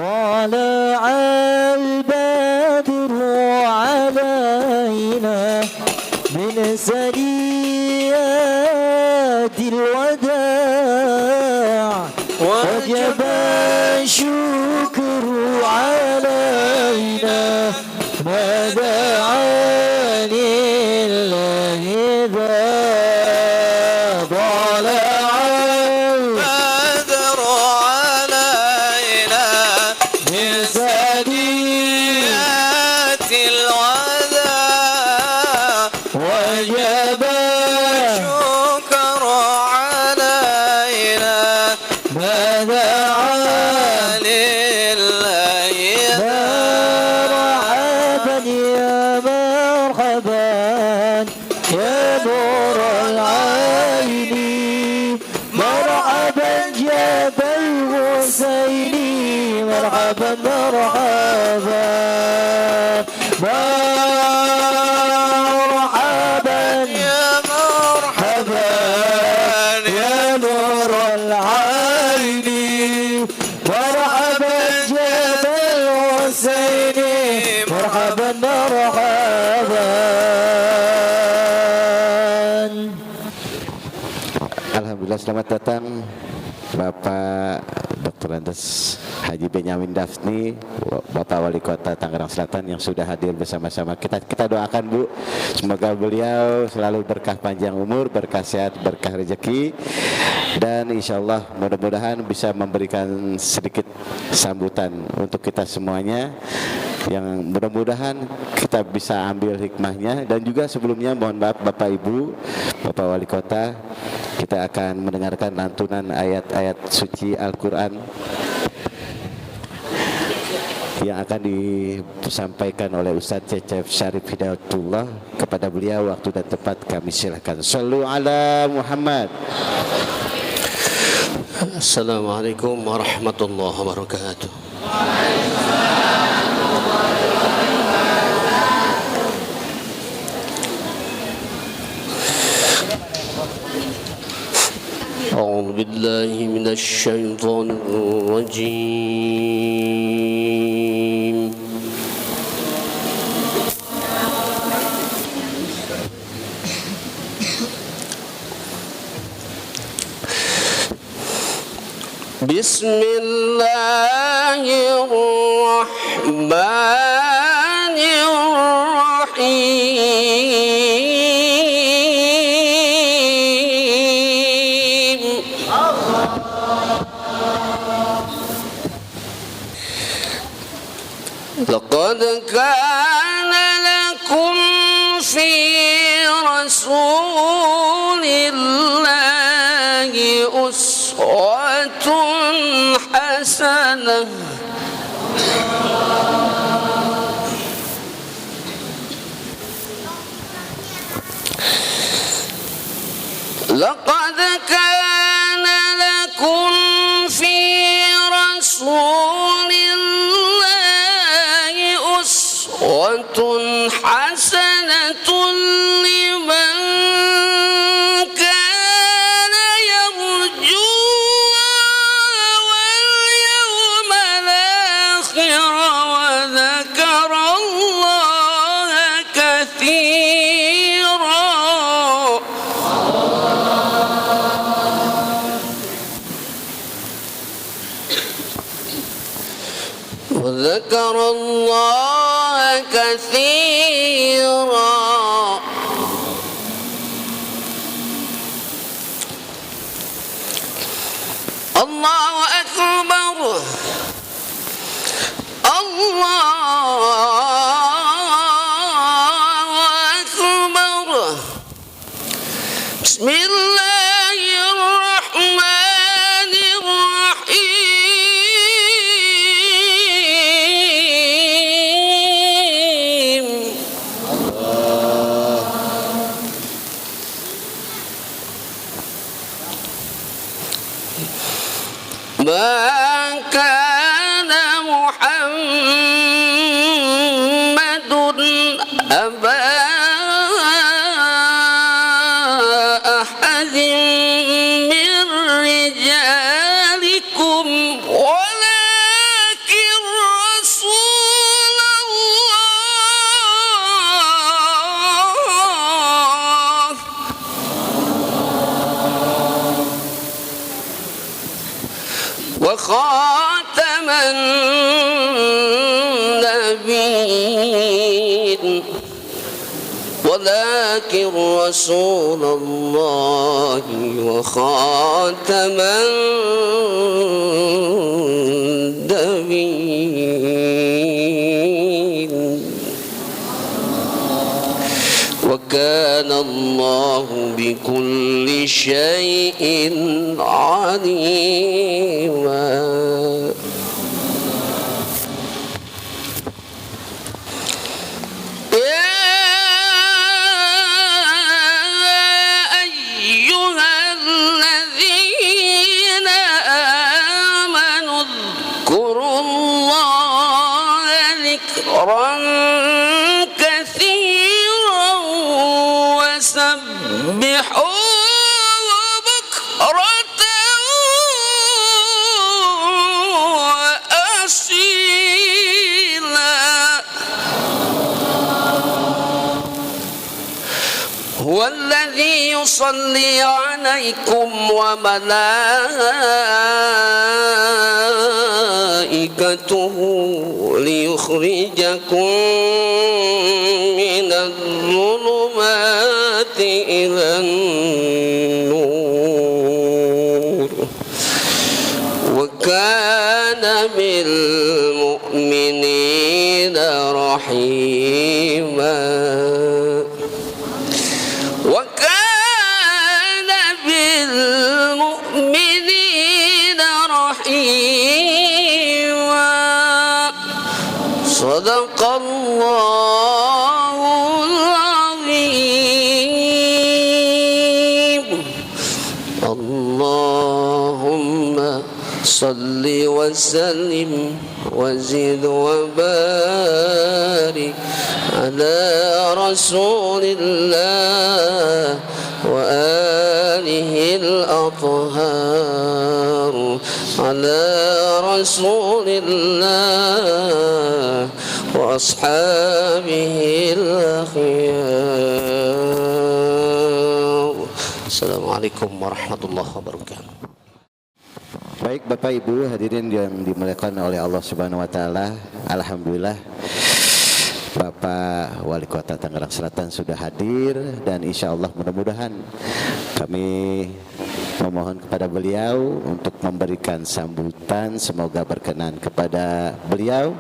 طلع البدر علينا من ثنيات الوداع وجب الشكر علينا ما دعا لله ذا طلع البدر علينا من ثنيات الوداع وجب الشكر علينا ما دعا لله مرحبا يا مرحبا يا نور العين مرحبا جبل حسيني مرحبا مرحبا مرحبا يا مرحبا يا نور العين مرحبا جبل حسيني مرحبا مرحبا. Alhamdulillah, selamat datang Bapak Dr. Andes Haji Benyamin Dafni, Bapak Wali Kota Tangerang Selatan yang sudah hadir bersama-sama kita. Kita doakan Bu, semoga beliau selalu berkah panjang umur, berkah sehat, berkah rezeki, dan insya Allah mudah-mudahan bisa memberikan sedikit sambutan untuk kita semuanya, yang mudah-mudahan kita bisa ambil hikmahnya. Dan juga sebelumnya mohon maaf Bapak Ibu, Bapak Wali Kota, kita akan mendengarkan lantunan ayat-ayat suci Al-Quran yang akan disampaikan oleh Ustaz Cecep Syarif Hidayatullah. Kepada beliau waktu dan tempat kami silakan. Sallu ala Muhammad. Assalamualaikum warahmatullahi wabarakatuh. أعوذ بالله من الشيطان الرجيم. بسم الله الرحمن الرحيم. لقد كان لكم في رسول الله أسوة حسنة لقد كان لكم في رسول الله أسوة حسنة لمن كان يرجو الله واليوم الآخر وذكر الله كثيرا. وذكر الله كثيرا. الله أكبر. الله أكبر. بسم الله الرحمن الرحيم. النبيين ولكن رسول الله وخاتم النبيين وكان الله بكل شيء عليما. كثيرا وسبحوه بكرة وأصيلا. هو الذي يصلي عليكم وملائكته ليخرجكم من الظلمات إلى النور وكان بالمؤمنين رحيما. وكان بالمؤمنين رحيما. صدق الله العظيم. اللهم صل وسلم وزد وبارك على رسول الله وآله الأطهار على رسول الله وأصحابه الأخيار. السلام عليكم ورحمة الله وبركاته. Baik Bapak Ibu hadirin yang dimuliakan oleh Allah Subhanahu wa taala. Alhamdulillah Bapak Wali Kota Tangerang Selatan sudah hadir dan insya Allah mudah-mudahan kami memohon kepada beliau untuk memberikan sambutan, semoga berkenan kepada beliau.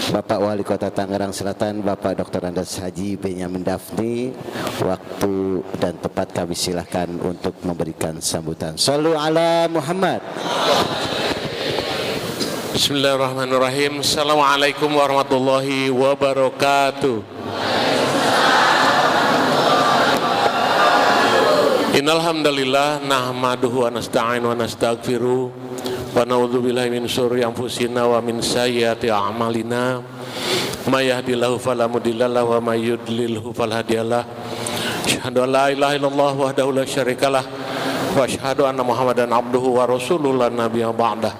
Bapak Wali Kota Tangerang Selatan, Bapak Dr. Andes Haji Benyamin Daphni, waktu dan tempat kami silahkan untuk memberikan sambutan. Shallu ala Muhammad. Bismillahirrahmanirrahim. Assalamualaikum warahmatullahi wabarakatuh. Innal hamdalillah nahmaduhu wa nasta'inu wa nastaghfiruh wa na'udzu billahi min syururi anfusina wa min sayyiati a'malina. May yahdihillahu fala mudilla lahu wa may yudlilhu fala hadiyalah. Asyhadu an la ilaha illallah wahdahu la syarikalah wa asyhadu anna Muhammadan abduhu wa rasuluhu la nabiyya ba'dah.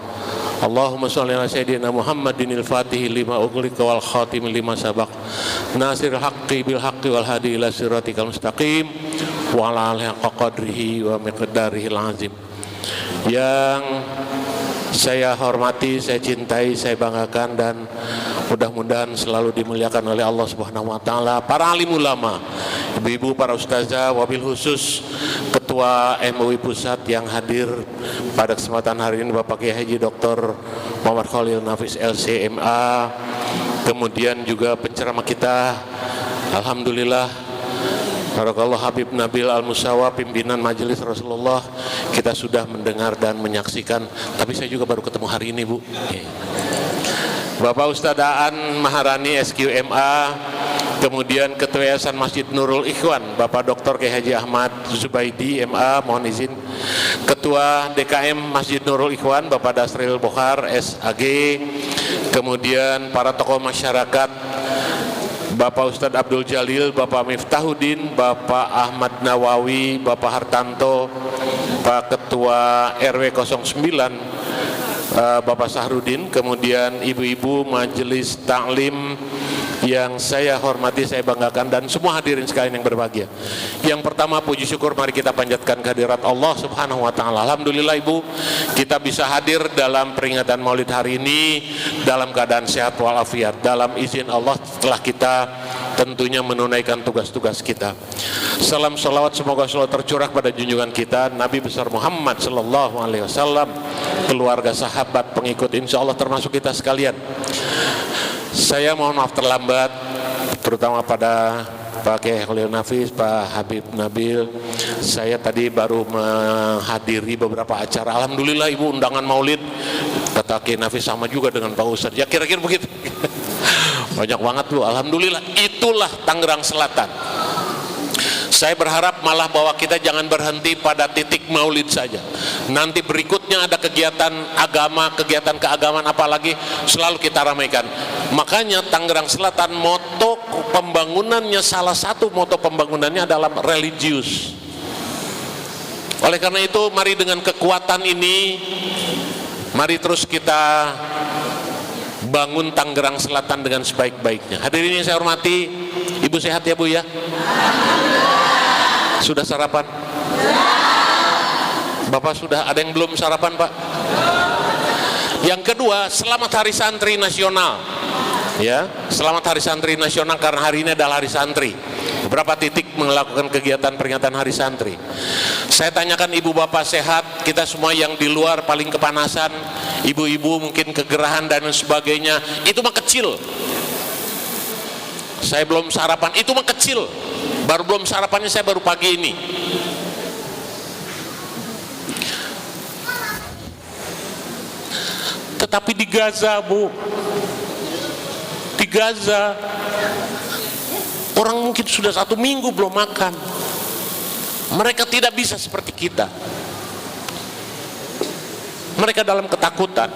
Allahumma shalli ala sayyidina Muhammadin al-Fatih lima ughliqa wal khatim lima sabaq nasiril haqqi bil haqqi wal hadi ila siratikal mustaqim wa ala alihi haqqa qadrihi wa miqdarihil azim. Yang saya hormati, saya cintai, saya banggakan dan mudah-mudahan selalu dimuliakan oleh Allah Subhanahu wa taala, para alim ulama, ibu-ibu, para ustazah, wabil khusus Ketua MUI Pusat yang hadir pada kesempatan hari ini, Bapak Kiai Haji Dr. Muhammad Khalil Nafis LCMA, kemudian juga penceramah kita, alhamdulillah, Barakallah Habib Nabil Al-Musawa, pimpinan Majelis Rasulullah. Kita sudah mendengar dan menyaksikan, tapi saya juga baru ketemu hari ini, Bu. Bapak Ustadz Aan Maharani SQMA, kemudian Ketua Yayasan Masjid Nurul Ikhwan Bapak Dr. Kiai Haji Ahmad Zubaidi MA, mohon izin. Ketua DKM Masjid Nurul Ikhwan Bapak Dasril Bokhar SAG, kemudian para tokoh masyarakat Bapak Ustadz Abdul Jalil, Bapak Miftahuddin, Bapak Ahmad Nawawi, Bapak Hartanto, Pak Ketua RW 09 Bapak Sahrudin, kemudian ibu-ibu Majelis Taklim yang saya hormati, saya banggakan, dan semua hadirin sekalian yang berbahagia. Yang pertama, puji syukur mari kita panjatkan kehadirat Allah Subhanahu wa taala. Alhamdulillah Ibu, kita bisa hadir dalam peringatan Maulid hari ini dalam keadaan sehat walafiat, dalam izin Allah setelah kita tentunya menunaikan tugas-tugas kita. Salam salawat semoga selalu tercurah pada junjungan kita Nabi besar Muhammad sallallahu alaihi wasallam, keluarga, sahabat, pengikut, insya Allah termasuk kita sekalian. Saya mohon maaf terlambat, terutama pada Pak Kiai Khalil Nafis, Pak Habib Nabil. Saya tadi baru menghadiri beberapa acara. Alhamdulillah Ibu, undangan maulid kata Kiai Nafis sama juga dengan Pak Ustadz. Ya kira-kira begitu. Banyak banget Bu, alhamdulillah. Itulah Tangerang Selatan. Saya berharap malah bahwa kita jangan berhenti pada titik maulid saja. Nanti berikutnya ada kegiatan agama, kegiatan keagamaan apalagi selalu kita ramaikan. Makanya Tangerang Selatan moto pembangunannya, salah satu moto pembangunannya adalah religius. Oleh karena itu mari dengan kekuatan ini, mari terus kita bangun Tangerang Selatan dengan sebaik-baiknya. Hadirin yang saya hormati, Ibu sehat ya Bu ya? Sudah sarapan? Bapak sudah, ada yang belum sarapan Pak? Yang kedua, selamat Hari Santri Nasional. Ya, selamat Hari Santri Nasional karena hari ini adalah Hari Santri. Beberapa titik melakukan kegiatan peringatan Hari Santri. Saya tanyakan ibu bapak sehat, kita semua yang di luar paling kepanasan, ibu-ibu mungkin kegerahan dan sebagainya, itu mah kecil. Saya belum sarapan, itu mah kecil. Baru belum sarapannya saya baru pagi ini. Tetapi di Gaza Bu, di Gaza orang mungkin sudah 1 minggu belum makan. Mereka tidak bisa seperti kita. Mereka dalam ketakutan,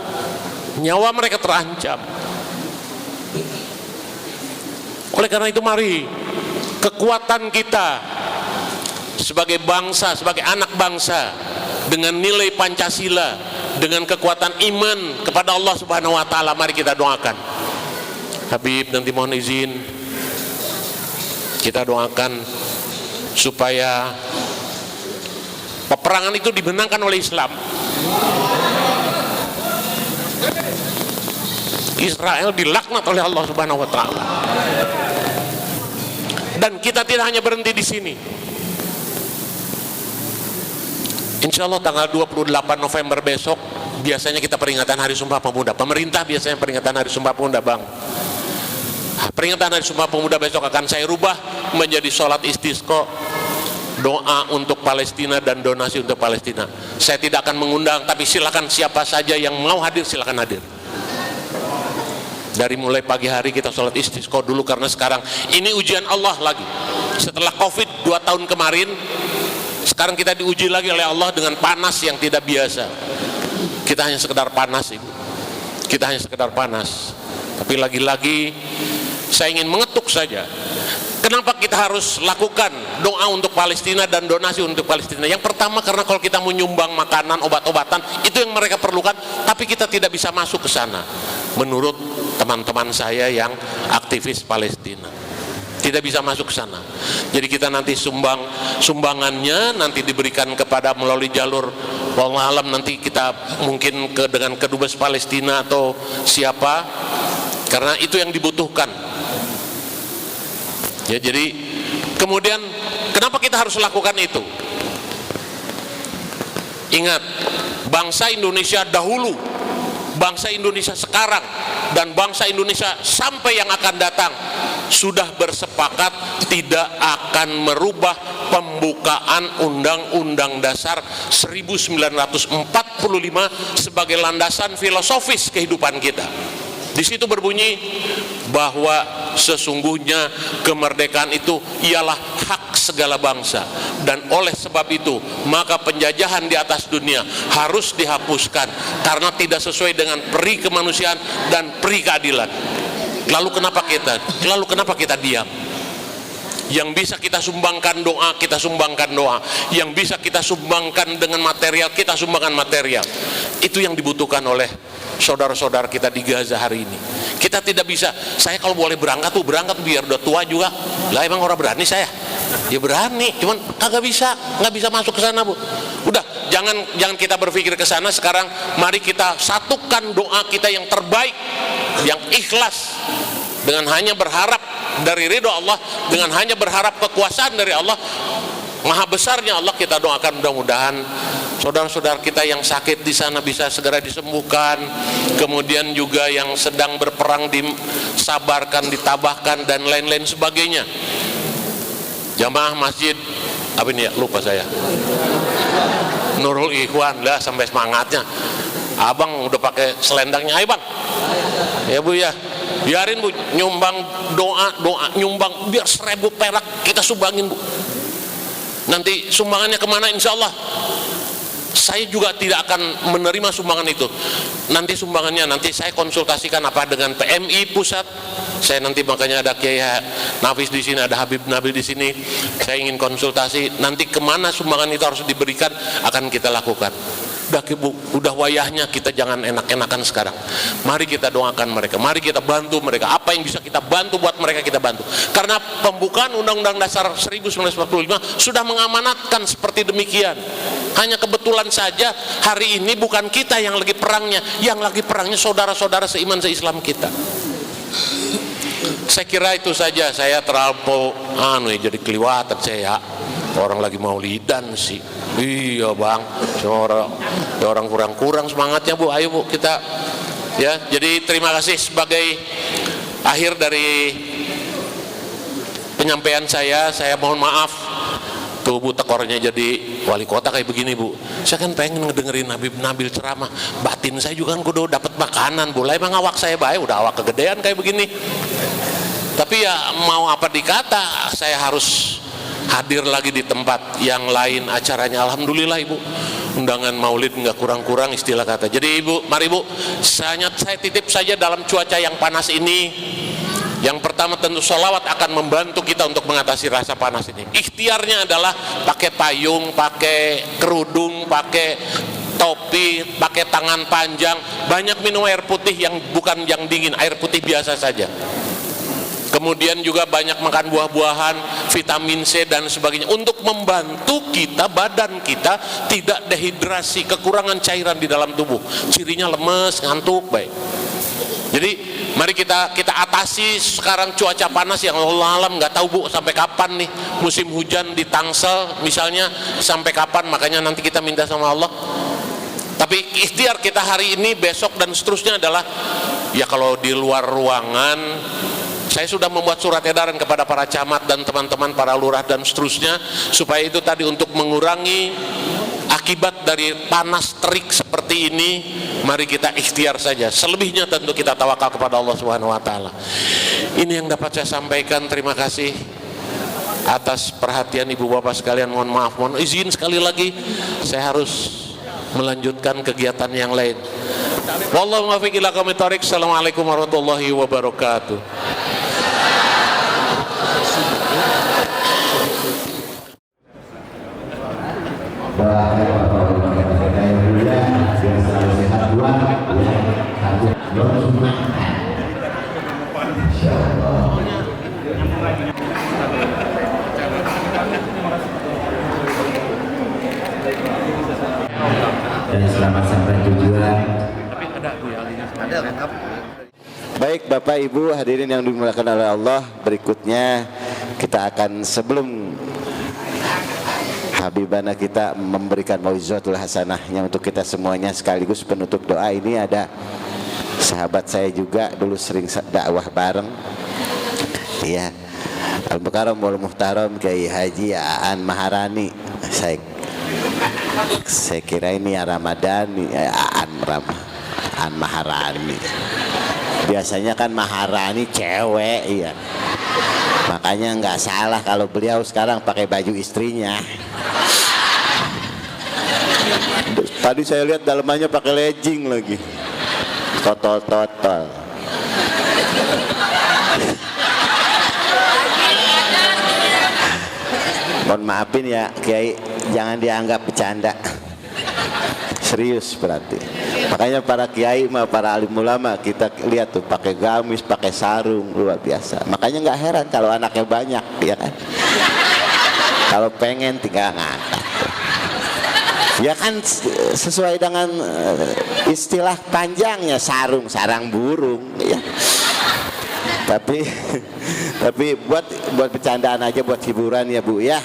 nyawa mereka terancam. Oleh karena itu mari kekuatan kita sebagai bangsa, sebagai anak bangsa, dengan nilai Pancasila, dengan kekuatan iman kepada Allah Subhanahu wa taala, mari kita doakan. Habib nanti mohon izin kita doakan supaya peperangan itu dimenangkan oleh Islam. Israel dilaknat oleh Allah Subhanahu wa taala. Dan kita tidak hanya berhenti di sini. Insya Allah tanggal 28 November besok biasanya kita peringatan Hari Sumpah Pemuda. Pemerintah biasanya peringatan Hari Sumpah Pemuda Bang. Peringatan Hari Sumpah Pemuda besok akan saya rubah menjadi sholat istisqa, doa untuk Palestina dan donasi untuk Palestina. Saya tidak akan mengundang, tapi silakan siapa saja yang mau hadir silakan hadir. Dari mulai pagi hari kita sholat istisqa dulu, karena sekarang ini ujian Allah lagi. Setelah Covid 2 tahun kemarin, sekarang kita diuji lagi oleh Allah dengan panas yang tidak biasa. Kita hanya sekedar panas Ibu, kita hanya sekedar panas. Tapi lagi-lagi saya ingin mengetuk saja, kenapa kita harus lakukan doa untuk Palestina dan donasi untuk Palestina? Yang pertama karena kalau kita menyumbang makanan, obat-obatan, itu yang mereka perlukan, tapi kita tidak bisa masuk ke sana. Menurut teman-teman saya yang aktivis Palestina, tidak bisa masuk ke sana. Jadi kita nanti sumbangannya nanti diberikan kepada melalui jalur wallahu alam, nanti kita mungkin dengan kedubes Palestina atau siapa, karena itu yang dibutuhkan. Ya, jadi kemudian kenapa kita harus lakukan itu? Ingat, bangsa Indonesia dahulu, bangsa Indonesia sekarang, dan bangsa Indonesia sampai yang akan datang sudah bersepakat tidak akan merubah pembukaan Undang-Undang Dasar 1945 sebagai landasan filosofis kehidupan kita. Di situ berbunyi bahwa sesungguhnya kemerdekaan itu ialah hak segala bangsa, dan oleh sebab itu maka penjajahan di atas dunia harus dihapuskan karena tidak sesuai dengan peri kemanusiaan dan peri keadilan. Lalu kenapa kita diam? Yang bisa kita sumbangkan doa, kita sumbangkan doa. Yang bisa kita sumbangkan dengan material, kita sumbangkan material. Itu yang dibutuhkan oleh saudara-saudara kita di Gaza hari ini. Kita tidak bisa, saya kalau boleh berangkat biar udah tua juga. Lah emang orang berani saya? Ya berani, cuman nggak bisa masuk ke sana, Bu. Udah, jangan kita berpikir ke sana sekarang. Mari kita satukan doa kita yang terbaik, yang ikhlas, dengan hanya berharap dari ridho Allah, dengan hanya berharap kekuasaan dari Allah. Maha besarnya Allah, kita doakan mudah-mudahan saudara-saudara kita yang sakit di sana bisa segera disembuhkan. Kemudian juga yang sedang berperang disabarkan, ditabahkan dan lain-lain sebagainya. Jamaah masjid apa ini ya, lupa saya, Nurul Ikhwan lah, sampai semangatnya. Abang udah pakai selendangnya, ayo bang. Ya Bu ya, biarin Bu nyumbang doa nyumbang biar 1000 perak kita sumbangin Bu. Nanti sumbangannya kemana, insya Allah saya juga tidak akan menerima sumbangan itu. Nanti sumbangannya nanti saya konsultasikan apa dengan PMI pusat. Saya nanti makanya ada Kiai Nafis di sini, ada Habib Nabil di sini. Saya ingin konsultasi nanti kemana sumbangan itu harus diberikan, akan kita lakukan. Udah wayahnya kita jangan enak-enakan sekarang. Mari kita doakan mereka, mari kita bantu mereka. Apa yang bisa kita bantu buat mereka kita bantu. Karena pembukaan Undang-Undang Dasar 1945 sudah mengamanatkan seperti demikian. Hanya kebetulan saja hari ini bukan kita yang lagi perangnya, yang lagi perangnya saudara-saudara seiman seislam kita. Saya kira itu saja. Saya terlalu jadi keliwatan saya. Orang lagi maulidan sih. Iya bang, orang kurang semangatnya Bu. Ayo Bu kita ya. Jadi terima kasih sebagai akhir dari penyampaian saya. Saya mohon maaf tuh Bu, tekornya jadi wali kota kayak begini Bu. Saya kan pengen ngedengerin Habib Nabil ceramah. Batin saya juga kan kudu dapat makanan Bu. Lah emang awak saya baik, udah awak kegedean kayak begini. Tapi ya mau apa dikata, saya harus hadir lagi di tempat yang lain acaranya. Alhamdulillah Ibu, undangan maulid nggak kurang-kurang istilah kata. Jadi Ibu, mari Bu, saya titip saja dalam cuaca yang panas ini. Yang pertama tentu sholawat akan membantu kita untuk mengatasi rasa panas ini. Ikhtiarnya adalah pakai payung, pakai kerudung, pakai topi, pakai tangan panjang, banyak minum air putih yang bukan yang dingin, air putih biasa saja. Kemudian juga banyak makan buah-buahan, vitamin C dan sebagainya untuk membantu kita, badan kita tidak dehidrasi, kekurangan cairan di dalam tubuh. Cirinya lemes, ngantuk, baik. Jadi mari kita atasi sekarang cuaca panas yang Allah alam nggak tahu Bu sampai kapan nih musim hujan di Tangsel misalnya, sampai kapan, makanya nanti kita minta sama Allah. Tapi ikhtiar kita hari ini, besok dan seterusnya adalah ya kalau di luar ruangan. Saya sudah membuat surat edaran kepada para camat dan teman-teman para lurah dan seterusnya supaya itu tadi untuk mengurangi akibat dari panas terik seperti ini. Mari kita ikhtiar saja. Selebihnya tentu kita tawakal kepada Allah Subhanahu wa taala. Ini yang dapat saya sampaikan. Terima kasih atas perhatian Ibu Bapak sekalian. Mohon maaf, mohon izin sekali lagi saya harus melanjutkan kegiatan yang lain. Wallahu muwaffiq ila aqwamit thoriq. Assalamualaikum warahmatullahi wabarakatuh. Dan selamat sampai tujuan. Baik Bapak Ibu hadirin yang dimuliakan oleh Allah, berikutnya kita akan sebelum Habibana kita memberikan mau'izatul hasanahnya untuk kita semuanya sekaligus penutup doa. Ini ada sahabat saya juga dulu sering dakwah bareng, ya, Al-Mukarram wal Muhtaram Kiai Haji Aan Maharani. Saya kira ini ya Ramadhani, Aan Maharani. Biasanya kan Maharani cewek, iya. Makanya nggak salah kalau beliau sekarang pakai baju istrinya. Tadi saya lihat dalamannya pakai legging lagi. Totol. Mohon maafin ya Kiai, jangan dianggap bercanda. Serius berarti. Makanya para kiai mah, para alim ulama kita lihat tuh pakai gamis, pakai sarung, luar biasa. Makanya nggak heran kalau anaknya banyak, ya kan? Kalau pengen tinggal ngangkat. Ya kan sesuai dengan istilah panjangnya sarung, sarang burung, ya. Tapi buat bercandaan aja, buat hiburan ya Bu ya,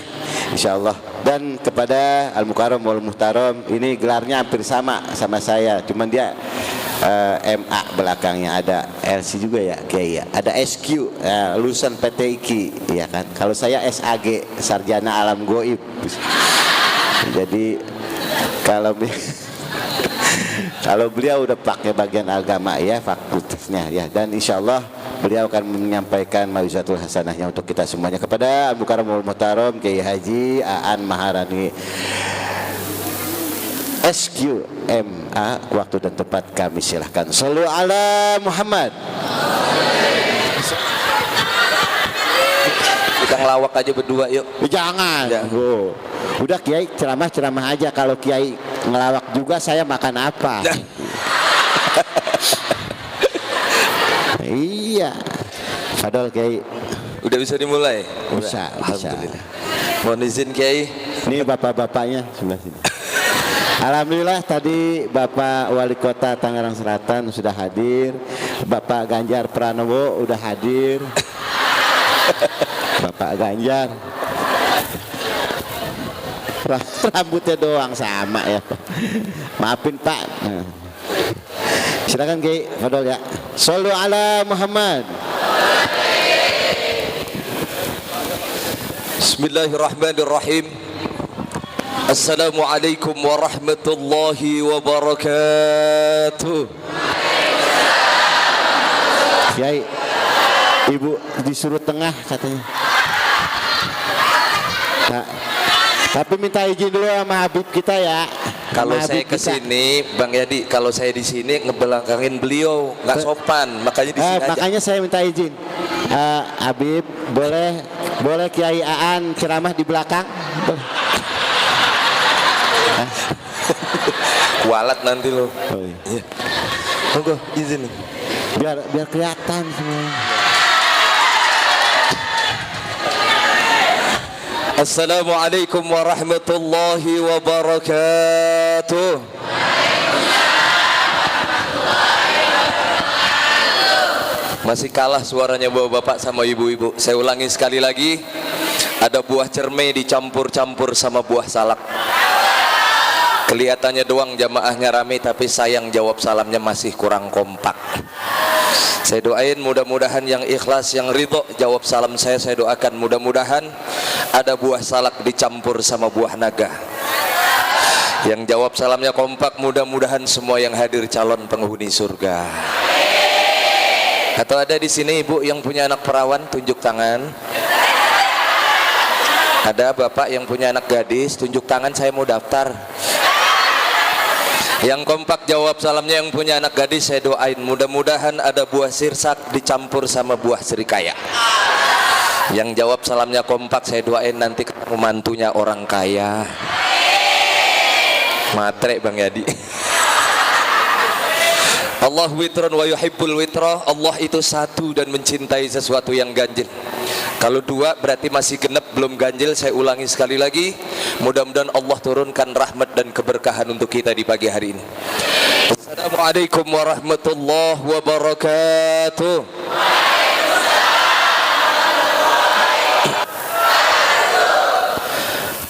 insyaallah. Dan kepada Al Mukarram wal Muhtaram, ini gelarnya hampir sama saya, cuman dia MA belakangnya, ada LC juga ya Kiai ya, ada SQ lulusan PTIQ ya kan. Kalau saya SAG, Sarjana Alam Goib. Jadi kalau beliau udah pakai bagian agama ya, fakultasnya ya, dan insyaallah beliau akan menyampaikan mawizatul hasanahnya untuk kita semuanya. Kepada Al Mukarram wal Muhtaram Kiai Haji Aan Maharani SQMA, waktu dan tempat kami silahkan. Shallu ala Muhammad. Kita ngelawak aja berdua yuk. Jangan. Oh. Udah Kiai ceramah aja. Kalau Kiai ngelawak juga saya makan apa? Iya. Fadol Kiai. Udah bisa dimulai? Bisa. Alhamdulillah. Mohon izin Kiai. Ini bapak-bapaknya sebelah sini. Alhamdulillah tadi Bapak Wali Kota Tangerang Selatan sudah hadir. Bapak Ganjar Pranowo udah hadir. Bapak Ganjar. Rambutnya doang sama ya. Maafin Pak. Silakan Kiai Fadol ya. Shallu ala Muhammad. Bismillahirrahmanirrahim. Assalamualaikum warahmatullahi wabarakatuh. Kiai, Ibu disuruh tengah katanya. Nah, tapi minta izin dulu sama Habib kita ya. Kalau saya kesini, Bang Yadi, kalau saya di sini ngebelakangin beliau, nggak sopan, makanya di sini aja. Makanya saya minta izin. Habib, boleh Kiai Aan ceramah di belakang? Kualat nanti lo. Oh, iya. Monggo izin. Biar kelihatan semua. Assalamualaikum warahmatullahi wabarakatuh. Masih kalah suaranya bapak-bapak sama ibu-ibu. Saya ulangi sekali lagi. Ada buah cermai dicampur-campur sama buah salak. Kelihatannya doang jamaahnya ramai, tapi sayang jawab salamnya masih kurang kompak. Saya doain mudah-mudahan yang ikhlas, yang ridho jawab salam saya doakan mudah-mudahan ada buah salak dicampur sama buah naga. Yang jawab salamnya kompak, mudah-mudahan semua yang hadir calon penghuni surga. Atau ada di sini ibu yang punya anak perawan, tunjuk tangan. Ada bapak yang punya anak gadis, tunjuk tangan, saya mau daftar. Yang kompak jawab salamnya yang punya anak gadis, saya doain mudah-mudahan ada buah sirsak dicampur sama buah serikaya. Yang jawab salamnya kompak, saya doain nanti ketemu mantunya orang kaya. Matre Bang Yadi. Allah witron wa yuhibbul witra. Allah itu satu dan mencintai sesuatu yang ganjil. Kalau dua berarti masih genep, belum ganjil. Saya ulangi sekali lagi, mudah-mudahan Allah turunkan rahmat dan keberkahan untuk kita di pagi hari ini. Assalamualaikum warahmatullahi wabarakatuh.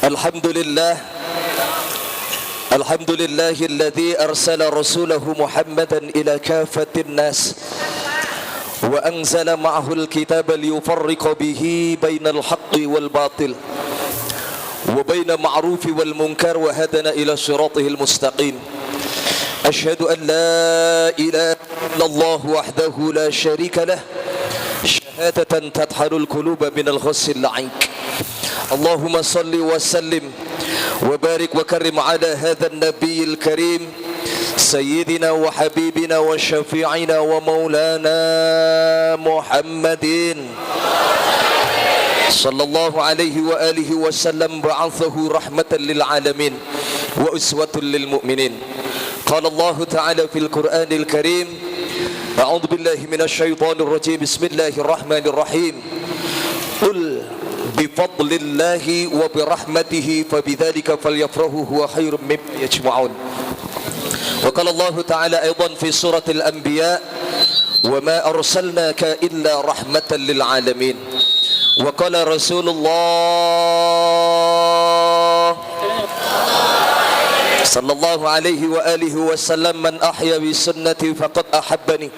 Alhamdulillah, alhamdulillahilladzi arsala rasulahu Muhammadan ila kafatin nas wa anzala ma'ahu al-kitaba liyufarriqa bihi bainal haqqi wal batil wa bainal ma'rufi wal munkar wa hadana ila siratihil mustaqim. Ashhadu an la ilaha illallah wahdahu la sharika lah syahadatan tadharul quluba minal ghassil la'ink. Allahumma salli wa sallim wa barik wa karim ala hadha an-nabiyil karim سيدنا وحبيبنا وشفيعنا ومولانا محمد صلى الله عليه وآله وسلم بعثه رحمة للعالمين وأسوة للمؤمنين Qala Allah Ta'ala fil Qur'anil Karim, A'udzu billahi minasyaitonir rajim. Bismillahirrahmanirrahim. Qul bifadlillahi wa birahmatihi fabidzalika falyafrahu huwa khairum mimma yajma'un. Wa qala Allah Ta'ala aidan fi suratil Anbiya, wa ma arsalnaka illa rahmatan lil alamin. Wa qala Rasulullah sallallahu alaihi wa alihi wasallam, man ahya bi sunnati faqad ahabbani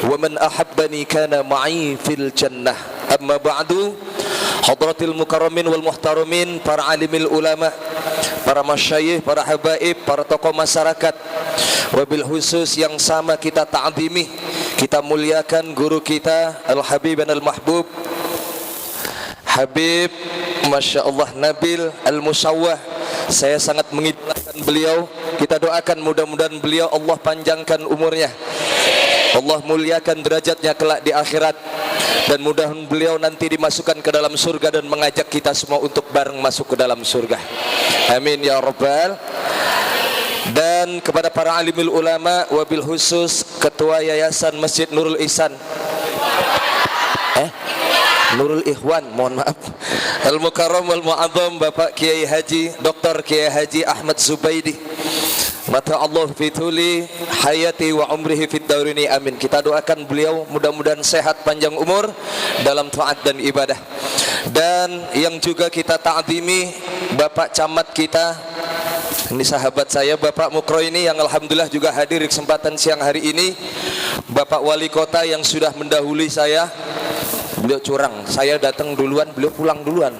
wa man ahabbani kana ma'i fil jannah. Amma ba'du, hadratil mukarramin wal muhtaramin, para alimil ulama, para masyayikh, para habaib, para tokoh masyarakat, wabil khusus yang sama kita ta'zimi, kita muliakan guru kita Al-Habib dan Al-Mahbub Habib Masya Allah Nabil Al-Musawwah. Saya sangat mengidolakan beliau. Kita doakan mudah-mudahan beliau Allah panjangkan umurnya, Allah muliakan derajatnya kelak di akhirat, dan mudah-mudahan beliau nanti dimasukkan ke dalam surga dan mengajak kita semua untuk bareng masuk ke dalam surga. Amin ya rabbal. Dan kepada para alimul ulama, wabil khusus Ketua Yayasan Masjid Nurul Ihsan, Nurul Ikhwan, mohon maaf, Al-Mukarram wal Mu'azzam, Bapak Kiai Haji Dr. Kiai Haji Ahmad Zubaidi, mata Allah fituli hayati wa umrihi fid daurini, amin. Kita doakan beliau mudah-mudahan sehat panjang umur dalam taat dan ibadah. Dan yang juga kita ta'zimi Bapak Camat kita, ini sahabat saya, Bapak Mukro ini, yang alhamdulillah juga hadir di kesempatan siang hari ini. Bapak Wali Kota yang sudah mendahului saya, beliau curang, saya datang duluan, beliau pulang duluan.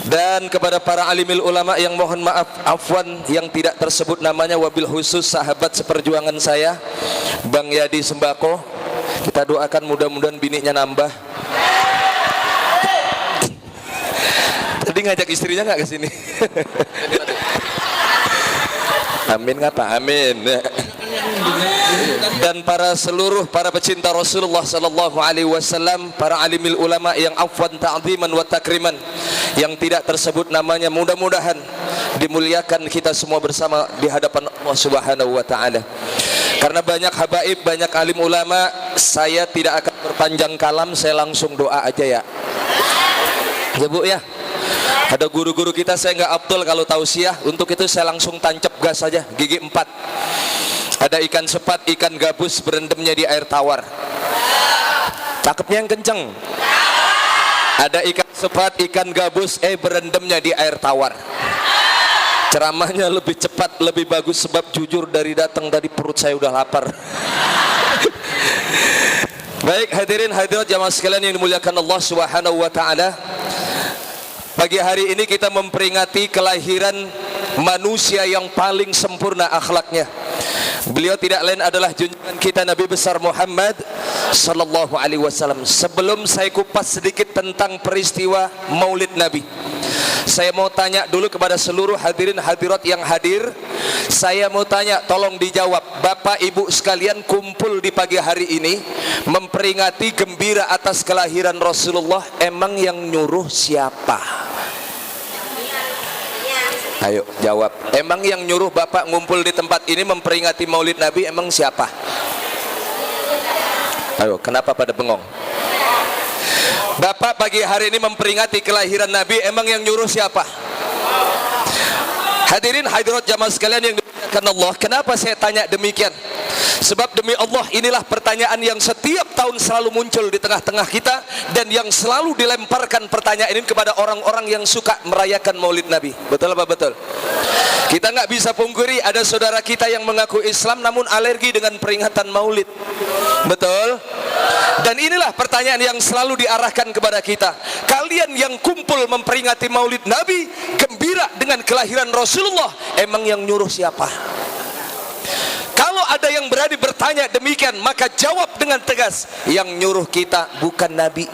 Dan kepada para alimil ulama yang mohon maaf, afwan, yang tidak tersebut namanya, wabil khusus sahabat seperjuangan saya, Bang Yadi Sembako, kita doakan mudah-mudahan bininya nambah. Tadi ngajak istrinya nggak ke sini? Amin ngapa? Amin. Dan para seluruh para pecinta Rasulullah sallallahu alaihi wasallam, para alimil ulama yang afwan ta'ziman wa takriman, yang tidak tersebut namanya, mudah-mudahan dimuliakan kita semua bersama di hadapan Allah Subhanahu wa taala. Karena banyak habaib, banyak alim ulama, saya tidak akan berpanjang kalam, saya langsung doa aja ya. Ya Bu ya. Ada guru-guru kita, saya nggak afdol kalau tausiah, untuk itu saya langsung tancap gas saja, gigi 4. Ada ikan sepat, ikan gabus berendamnya di air tawar. Cakepnya yang kenceng. Ada ikan sepat, ikan gabus, berendamnya di air tawar. Ceramahnya lebih cepat, lebih bagus, sebab jujur dari datang dari perut saya udah lapar. Baik hadirin hadirat jamaah sekalian yang dimuliakan Allah Subhanahu wa taala. Pagi hari ini kita memperingati kelahiran manusia yang paling sempurna akhlaknya. Beliau tidak lain adalah junjungan kita Nabi besar Muhammad sallallahu alaihi wasallam. Sebelum saya kupas sedikit tentang peristiwa Maulid Nabi, saya mau tanya dulu kepada seluruh hadirin hadirat yang hadir. Saya mau tanya, tolong dijawab. Bapak Ibu sekalian kumpul di pagi hari ini memperingati gembira atas kelahiran Rasulullah. Emang yang nyuruh siapa? Ayo jawab. Emang yang nyuruh Bapak ngumpul di tempat ini memperingati Maulid Nabi emang siapa? Ayo, kenapa pada bengong? Bapak pagi hari ini memperingati kelahiran Nabi, emang yang nyuruh siapa? Hadirin hadirat jamaah sekalian yang dimuliakan Allah, kenapa saya tanya demikian? Sebab demi Allah, inilah pertanyaan yang setiap tahun selalu muncul di tengah-tengah kita, dan yang selalu dilemparkan pertanyaan ini kepada orang-orang yang suka merayakan Maulid Nabi. Betul apa betul? Kita nggak bisa pungkiri ada saudara kita yang mengaku Islam namun alergi dengan peringatan Maulid. Betul? Dan inilah pertanyaan yang selalu diarahkan kepada kita. Kalian yang kumpul memperingati Maulid Nabi, gembira dengan kelahiran Rasulullah, emang yang nyuruh siapa? Kalau ada yang berani bertanya demikian, maka jawab dengan tegas, yang nyuruh kita bukan Nabi,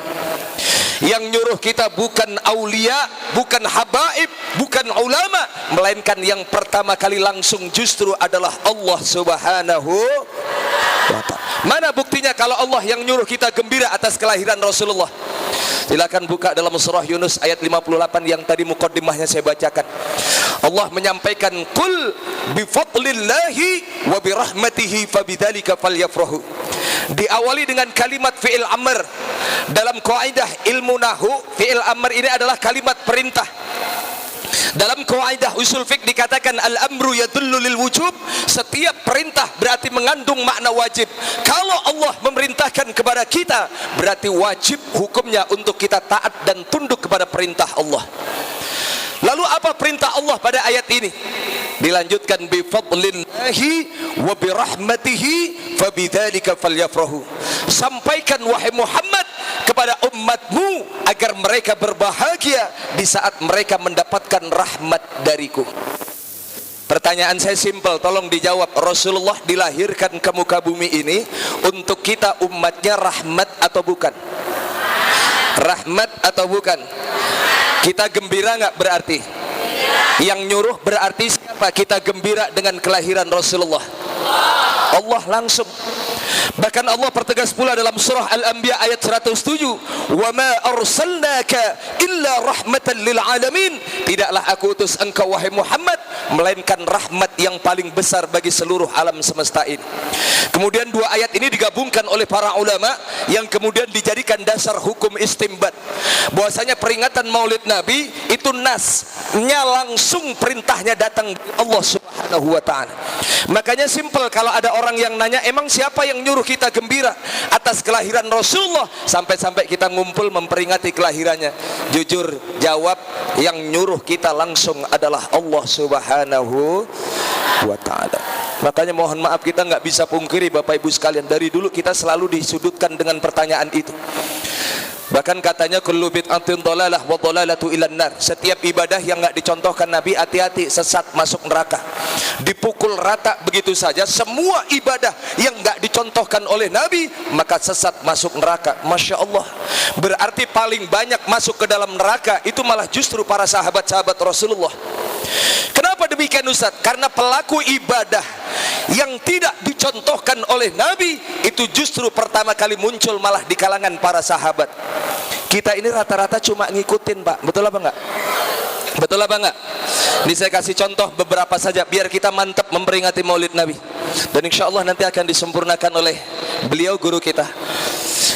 yang nyuruh kita bukan aulia, bukan habaib, bukan ulama, melainkan yang pertama kali langsung justru adalah Allah Subhanahu wa ta'ala. Mana buktinya kalau Allah yang nyuruh kita gembira atas kelahiran Rasulullah? Silakan buka dalam surah Yunus ayat 58 yang tadi mukaddimahnya saya bacakan. Allah menyampaikan, qul bifadlillahi wa birahmatihi fabidzalika falyafrahu. Diawali dengan kalimat fi'il amr. Dalam kaidah ilmu nahwu, fi'il amr ini adalah kalimat perintah. Dalam kaidah usul fiqh dikatakan al-amru yadullu lil wujub. Setiap perintah berarti mengandung makna wajib. Kalau Allah memerintahkan kepada kita, berarti wajib hukumnya untuk kita taat dan tunduk kepada perintah Allah. Lalu apa perintah Allah pada ayat ini? Dilanjutkan bi fadlillahi wa bi rahmatihi fabidzalika falyafrahu. Sampaikan wahai Muhammad kepada umatmu agar mereka berbahagia di saat mereka mendapatkan rahmat dariku. Pertanyaan saya simpel, tolong dijawab. Rasulullah dilahirkan ke muka bumi ini untuk kita umatnya rahmat atau bukan? Rahmat atau bukan? Kita gembira nggak berarti? Yang nyuruh berarti siapa? Kita gembira dengan kelahiran Rasulullah. Allah langsung. Bahkan Allah pertegas pula dalam surah Al-Anbiya ayat 107, "Wa ma arsalnaka illa rahmatan lil alamin." Tidaklah aku utus engkau wahai Muhammad melainkan rahmat yang paling besar bagi seluruh alam semesta ini. Kemudian dua ayat ini digabungkan oleh para ulama yang kemudian dijadikan dasar hukum istimbat. Bahwasanya peringatan Maulid Nabi itu nasnya langsung perintahnya datang dari Allah Subhanahu wa taala. Makanya simpel, kalau ada orang yang nanya, emang siapa yang nyuruh kita gembira atas kelahiran Rasulullah sampai-sampai kita ngumpul memperingati kelahirannya? Jujur jawab, yang nyuruh kita langsung adalah Allah Subhanahu wa taala. Makanya mohon maaf, kita nggak bisa pungkiri Bapak Ibu sekalian, dari dulu kita selalu disudutkan dengan pertanyaan itu. Bahkan katanya kullu bid'atin dhalalah wa dhalalatu ilan nar. Setiap ibadah yang enggak dicontohkan Nabi, hati-hati, sesat, masuk neraka. Dipukul rata begitu saja semua ibadah yang enggak dicontohkan oleh Nabi, maka sesat, masuk neraka. Masya Allah. Berarti paling banyak masuk ke dalam neraka itu malah justru para sahabat-sahabat Rasulullah. Kenapa demikian Ustaz? Karena pelaku ibadah yang tidak dicontohkan oleh Nabi itu justru pertama kali muncul malah di kalangan para sahabat. Kita ini rata-rata cuma ngikutin, Pak. Betul apa enggak? Betul apa enggak? Ini saya kasih contoh beberapa saja biar kita mantap memperingati Maulid Nabi. Dan insya Allah nanti akan disempurnakan oleh beliau guru kita.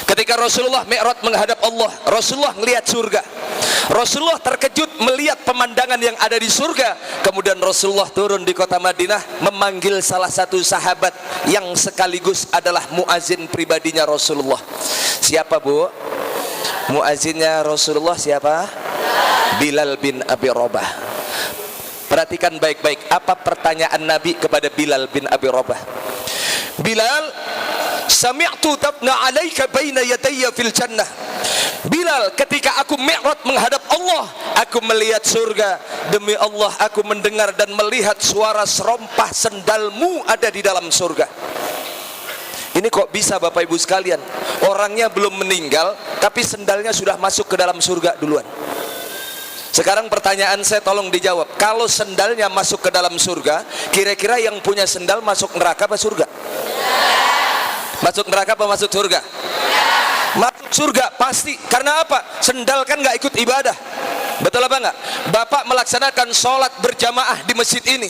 Ketika Rasulullah Mi'raj menghadap Allah, Rasulullah melihat surga. Rasulullah terkejut melihat pemandangan yang ada di surga. Kemudian Rasulullah turun di kota Madinah memanggil salah satu sahabat yang sekaligus adalah muazin pribadinya Rasulullah. Siapa, Bu? Muazinnya Rasulullah siapa? Bilal bin Abi Rabah. Perhatikan baik-baik apa pertanyaan Nabi kepada Bilal bin Abi Rabah. Bilal, sami'tu tabna 'alaika baina yadayya fil jannah. Bilal, ketika aku mi'raj menghadap Allah, aku melihat surga. Demi Allah, aku mendengar dan melihat suara serompah sendalmu ada di dalam surga. Ini kok bisa Bapak Ibu sekalian? Orangnya belum meninggal, tapi sendalnya sudah masuk ke dalam surga duluan. Sekarang pertanyaan saya tolong dijawab. Kalau sendalnya masuk ke dalam surga, kira-kira yang punya sendal masuk neraka apa surga? Masuk neraka apa masuk surga? Masuk surga pasti. Karena apa? Sendal kan nggak ikut ibadah. Betul apa enggak? Bapak melaksanakan sholat berjamaah di masjid ini,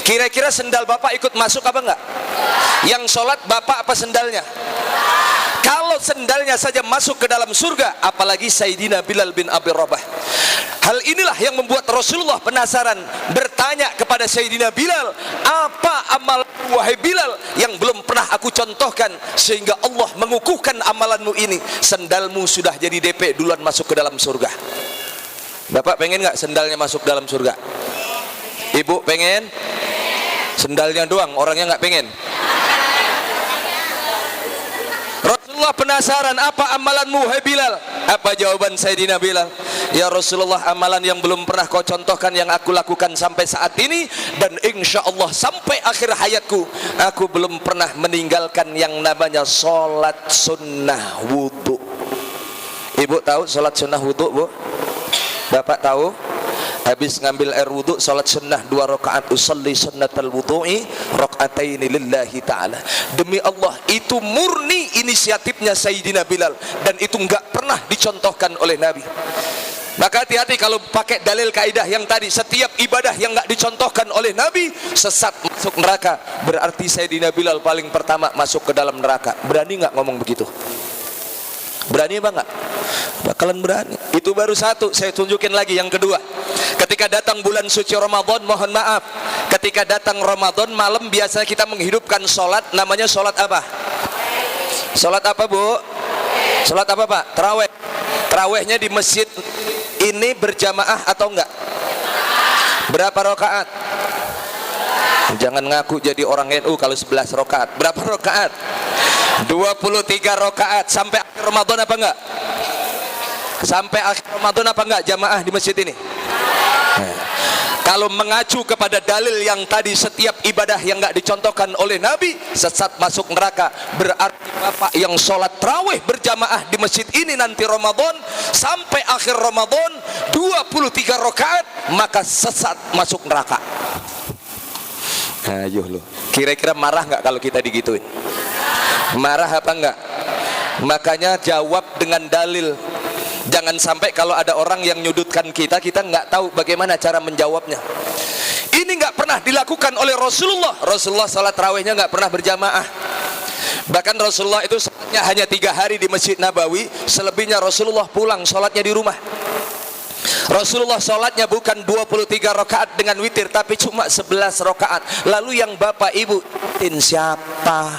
kira-kira sendal Bapak ikut masuk apa enggak? Yang sholat Bapak apa sendalnya? Kalau sendalnya saja masuk ke dalam surga, apalagi Sayyidina Bilal bin Abi Rabah. Hal inilah yang membuat Rasulullah penasaran, bertanya kepada Sayyidina Bilal, apa amal wahai Bilal yang belum pernah aku contohkan sehingga Allah mengukuhkan amalanmu ini? Sendalmu sudah jadi DP duluan masuk ke dalam surga. Bapak pengen nggak sendalnya masuk dalam surga? Ibu pengen? Sendalnya doang, orangnya nggak pengen. Rasulullah penasaran, apa amalanmu hai Bilal? Apa jawaban Sayyidina Bilal? Ya Rasulullah, amalan yang belum pernah kau contohkan yang aku lakukan sampai saat ini, dan insya Allah sampai akhir hayatku aku belum pernah meninggalkan yang namanya sholat sunnah wudhu. Ibu tahu sholat sunnah wudhu, Bu? Bapak tahu? habis ngambil air wudhu salat sunnah 2 rakaat, usalli sunnatal wudhu'i raka'ataini lillahi ta'ala. Demi Allah, itu murni inisiatifnya Sayyidina Bilal, dan itu enggak pernah dicontohkan oleh Nabi. Maka hati-hati kalau pakai dalil kaidah yang tadi, setiap ibadah yang enggak dicontohkan oleh Nabi sesat, masuk neraka. Berarti Sayyidina Bilal paling pertama masuk ke dalam neraka. Berani enggak ngomong begitu? Berani apa enggak? Bakalan berani. Itu baru satu, saya tunjukin lagi yang kedua. Ketika datang bulan suci Ramadan, mohon maaf, ketika datang Ramadan malam biasanya kita menghidupkan sholat, namanya sholat apa? Sholat apa, Bu? Sholat apa, Pak? Taraweh. Tarawehnya di masjid ini berjamaah atau enggak? Berapa rakaat? Jangan ngaku jadi orang NU kalau 11 rakaat. Berapa rakaat? 23 rakaat. Sampai akhir Ramadan apa enggak? Sampai akhir Ramadan apa enggak jamaah di masjid ini? Kalau mengacu kepada dalil yang tadi, setiap ibadah yang enggak dicontohkan oleh Nabi sesat, masuk neraka. Berarti Bapak yang sholat tarawih berjamaah di masjid ini nanti Ramadan sampai akhir Ramadan 23 rakaat, maka sesat, masuk neraka. Ayo lo, kira-kira marah nggak kalau kita digituin? Marah apa enggak? Makanya jawab dengan dalil. Jangan sampai kalau ada orang yang nyudutkan kita, kita nggak tahu bagaimana cara menjawabnya. Ini nggak pernah dilakukan oleh Rasulullah. Rasulullah salat tarawihnya nggak pernah berjamaah. Bahkan Rasulullah itu salatnya hanya 3 hari di Masjid Nabawi, selebihnya Rasulullah pulang salatnya di rumah. Rasulullah sholatnya bukan 23 rakaat dengan witir, tapi cuma 11 rakaat. Lalu yang bapak ibu siapa?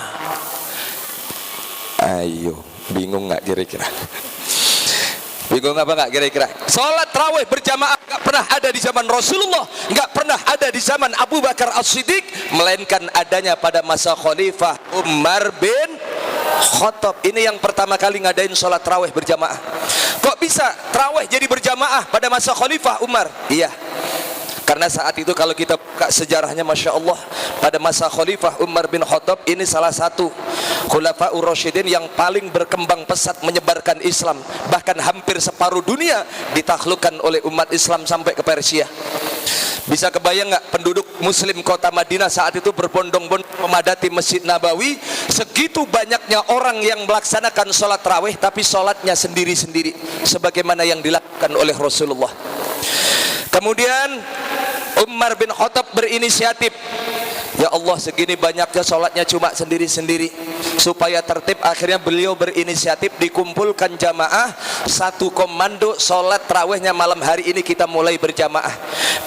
Ayo, bingung nggak kira-kira? Bingung apa nggak kira-kira? Sholat tarawih berjamaah nggak pernah ada di zaman Rasulullah, nggak pernah ada di zaman Abu Bakar As-Siddiq, melainkan adanya pada masa Khalifah Umar bin Khattab. Ini yang pertama kali ngadain sholat tarawih berjamaah. Kok bisa tarawih jadi berjamaah pada masa Khalifah Umar? Iya, karena saat itu kalau kita buka sejarahnya, Masya Allah, pada masa Khalifah Umar bin Khattab ini salah satu Khulafaur Rasyidin yang paling berkembang pesat menyebarkan Islam. Bahkan hampir separuh dunia ditaklukkan oleh umat Islam sampai ke Persia. Bisa kebayang nggak penduduk muslim kota Madinah saat itu berbondong-bondong memadati Masjid Nabawi? Segitu banyaknya orang yang melaksanakan sholat tarawih, tapi sholatnya sendiri-sendiri sebagaimana yang dilakukan oleh Rasulullah. Kemudian Umar bin Khattab berinisiatif, ya Allah, segini banyaknya sholatnya cuma sendiri-sendiri, supaya tertib. Akhirnya beliau berinisiatif, dikumpulkan jamaah, satu komando sholat tarawihnya malam hari ini kita mulai berjamaah.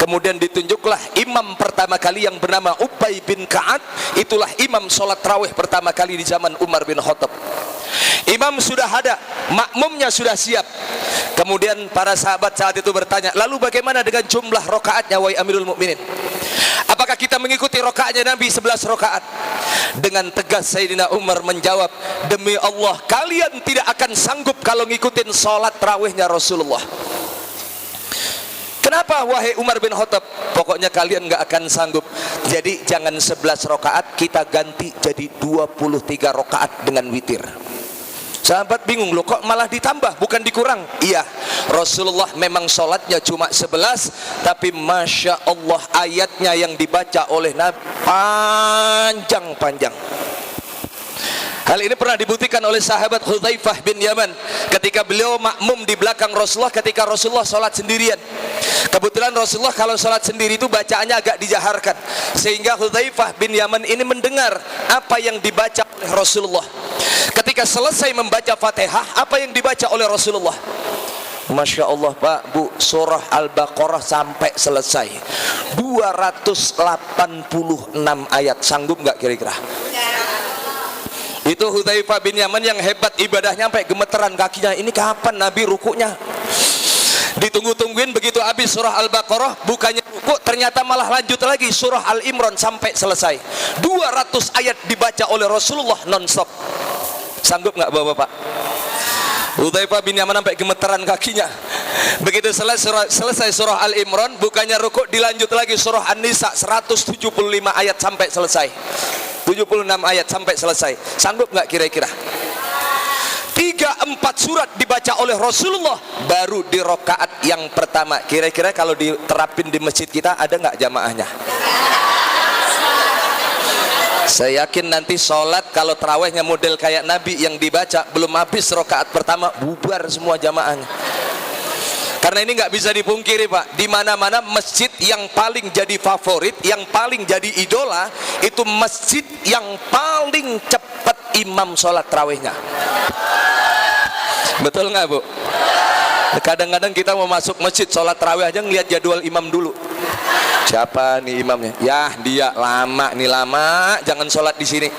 Kemudian ditunjuklah imam pertama kali yang bernama Ubay bin Ka'ab. Itulah imam sholat tarawih pertama kali di zaman Umar bin Khattab. Imam sudah ada, makmumnya sudah siap. Kemudian para sahabat saat itu bertanya, lalu bagaimana dengan jumlah rakaatnya wahai Amirul Mukminin? Apakah kita mengikuti rakaatnya Nabi 11 rakaat? Dengan tegas Sayyidina Umar menjawab, demi Allah kalian tidak akan sanggup kalau ngikutin sholat tarawihnya Rasulullah. Kenapa wahai Umar bin Khattab? Pokoknya kalian nggak akan sanggup. Jadi jangan 11 rakaat, kita ganti jadi 23 rakaat dengan witir. Sahabat bingung, loh kok malah ditambah bukan dikurang? Iya, Rasulullah memang sholatnya cuma 11, tapi Masya Allah ayatnya yang dibaca oleh Nabi panjang-panjang. Hal ini pernah dibuktikan oleh sahabat Hudzaifah bin Yaman ketika beliau makmum di belakang Rasulullah ketika Rasulullah sholat sendirian. Kebetulan Rasulullah kalau sholat sendiri itu bacaannya agak dijaharkan, sehingga Hudzaifah bin Yaman ini mendengar apa yang dibaca oleh Rasulullah. Ketika selesai membaca Fatihah, apa yang dibaca oleh Rasulullah? Masya Allah Pak, Bu, surah Al-Baqarah sampai selesai 286 ayat. Sanggup nggak kira-kira? Itu Hudzaifah bin Yaman yang hebat ibadahnya sampai gemeteran kakinya. Ini kapan Nabi rukuknya? Ditunggu-tungguin, begitu habis surah Al-Baqarah, bukannya rukuk, ternyata malah lanjut lagi surah Al-Imran sampai selesai. 200 ayat dibaca oleh Rasulullah non-stop. Sanggup nggak Bapak-bapak? Hudzaifah bin Yaman sampai gemeteran kakinya. Begitu selesai surah Al-Imran, bukannya rukuk, dilanjut lagi surah An-Nisa 175 ayat sampai selesai. 76 ayat sampai selesai. Sanggup nggak kira-kira? 3-4 surat dibaca oleh Rasulullah baru di rakaat yang pertama. Kira-kira kalau diterapin di masjid kita ada nggak jamaahnya? Saya yakin nanti sholat kalau terawihnya model kayak Nabi yang dibaca belum habis rakaat pertama bubar semua jamaahnya. Karena ini nggak bisa dipungkiri Pak, di mana-mana masjid yang paling jadi favorit, yang paling jadi idola itu masjid yang paling cepat imam sholat terawihnya. Betul nggak Bu? Kadang-kadang kita mau masuk masjid sholat terawih aja ngeliat jadwal imam dulu. Siapa nih imamnya? Ya dia lama nih, lama, jangan sholat di sini.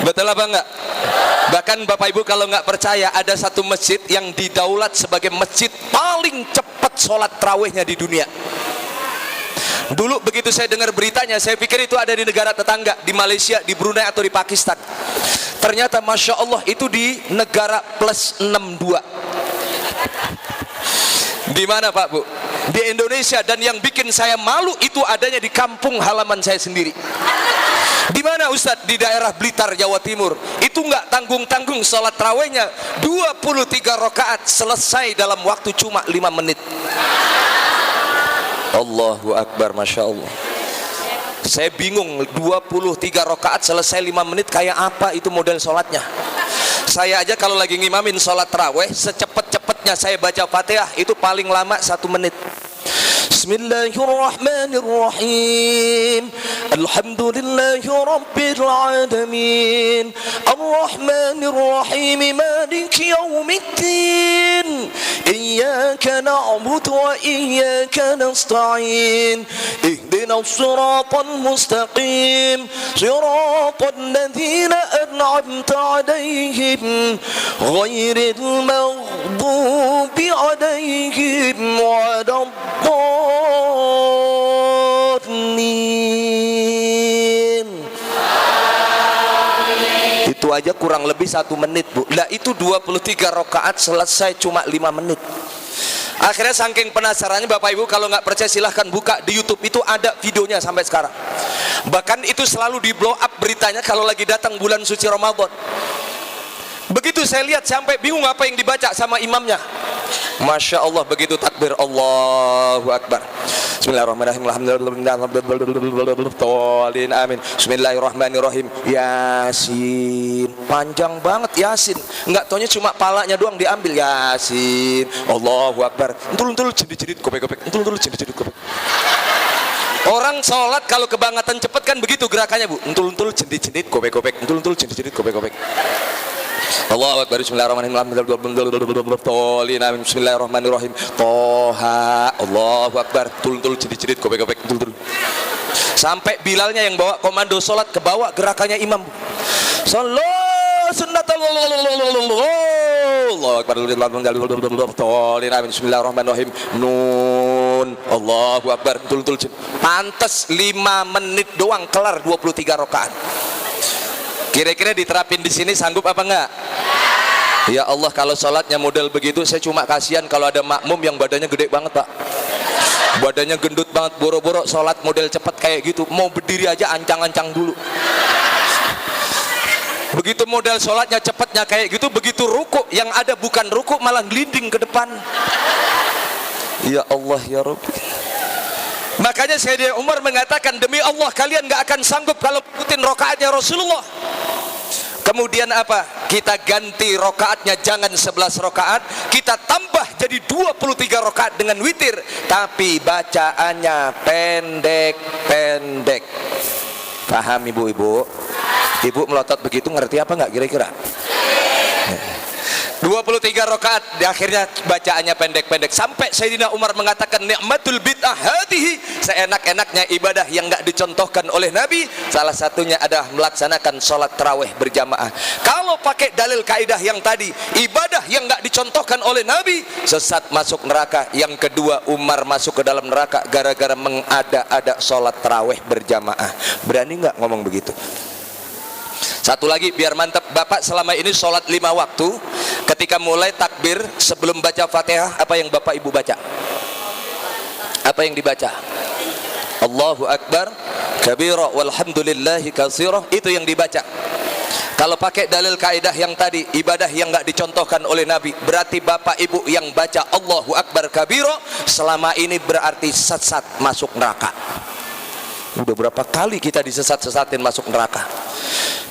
Betul apa enggak? Bahkan Bapak Ibu kalau nggak percaya, ada satu masjid yang didaulat sebagai masjid paling cepat sholat terawihnya di dunia. Dulu begitu saya dengar beritanya, saya pikir itu ada di negara tetangga, di Malaysia, di Brunei atau di Pakistan. Ternyata Masya Allah itu di negara plus 62. Di mana Pak Bu? Di Indonesia. Dan yang bikin saya malu itu adanya di kampung halaman saya sendiri. Di mana Ustadz? Di daerah Blitar, Jawa Timur. Itu nggak tanggung-tanggung sholat tarawihnya 23 rakaat selesai dalam waktu cuma 5 menit. Allahu Akbar, Masya Allah. Saya bingung, 23 rakaat selesai 5 menit kayak apa itu model sholatnya. Saya aja kalau lagi ngimamin sholat tarawih, secepat-cepatnya saya baca Fatihah itu paling lama 1 menit. Bismillahirrahmanirrahim. Alhamdulillahi rabbil alamin. Arrahmanirrahim. Maliki yaumiddin. Iyyaka na'budu wa iyyaka nasta'in. Ihdinas siratal mustaqim. Siratal ladzina an'amta 'alaihim ghairil maghdubi 'alaihim waladdallin. Itu aja kurang lebih 1 menit Bu. Lah itu 23 rakaat selesai cuma 5 menit. Akhirnya saking penasarannya Bapak Ibu, kalau nggak percaya silahkan buka di YouTube, itu ada videonya sampai sekarang. Bahkan itu selalu di blow up beritanya kalau lagi datang bulan suci Ramadan. Begitu saya lihat sampai bingung apa yang dibaca sama imamnya. Masya Allah, begitu takbir Allahu Akbar. Bismillahirrahmanirrahim. Amin. Bismillahirrahmanirrahim. Yasin. Panjang banget Yasin. Enggak taunya cuma palanya doang diambil. Yasin. Allahu Akbar. Entul-entul cedit-cedit kopek-kopek. Entul-entul cedit-cedit kopek. Orang sholat kalau kebangetan cepet kan begitu gerakannya Bu. Entul-entul cedit-cedit kopek-kopek. Entul-entul cedit-cedit kopek-kopek. Allahu Akbar. Bismillahirrahmanirrahim. Bismillahirrahmanirrahim. Toha. Allahu Akbar. Tul-tul cedit-cedit kopek-kopek. Tul-tul. Sampai Bilalnya yang bawa komando sholat ke bawah gerakannya imam. Salat sunnat Allahu Akbar. Bismillahirrahmanirrahim. Nun. Allahu Akbar. Tul-tul. Pantes 5 menit doang kelar 23 rakaat. Kira-kira diterapin di sini sanggup apa enggak? Ya Allah, kalau sholatnya model begitu saya cuma kasihan kalau ada makmum yang badannya gede banget Pak. Badannya gendut banget, boro-boro sholat model cepat kayak gitu, mau berdiri aja ancang-ancang dulu. Begitu model sholatnya cepatnya kayak gitu, begitu ruku yang ada bukan ruku malah gelinding ke depan. Ya Allah ya Rabbi. Makanya Sayyidina Umar mengatakan, demi Allah kalian gak akan sanggup kalau ikutin rokaatnya Rasulullah. Kemudian apa? Kita ganti rokaatnya, jangan 11 rokaat, kita tambah jadi 23 rokaat dengan witir, tapi bacaannya pendek-pendek. Paham ibu-ibu? Ibu melotot begitu ngerti apa nggak kira-kira? 23 rakaat, di akhirnya bacaannya pendek-pendek sampai Sayyidina Umar mengatakan ni'matul bid'ah hadihi, seenak-enaknya ibadah yang enggak dicontohkan oleh Nabi salah satunya adalah melaksanakan sholat tarawih berjamaah. Kalau pakai dalil kaidah yang tadi, ibadah yang enggak dicontohkan oleh Nabi sesat masuk neraka. Yang kedua, Umar masuk ke dalam neraka gara-gara mengada-ada sholat tarawih berjamaah. Berani enggak ngomong begitu? Satu lagi biar mantap, Bapak selama ini sholat 5 waktu, ketika mulai takbir sebelum baca Fatihah apa yang Bapak Ibu baca? Apa yang dibaca? Allahu Akbar kabira walhamdulillahi katsira, itu yang dibaca. Kalau pakai dalil kaidah yang tadi, ibadah yang nggak dicontohkan oleh Nabi, berarti bapak ibu yang baca Allahu Akbar kabiro selama ini berarti sesat masuk neraka. Udah berapa kali kita disesat-sesatin masuk neraka.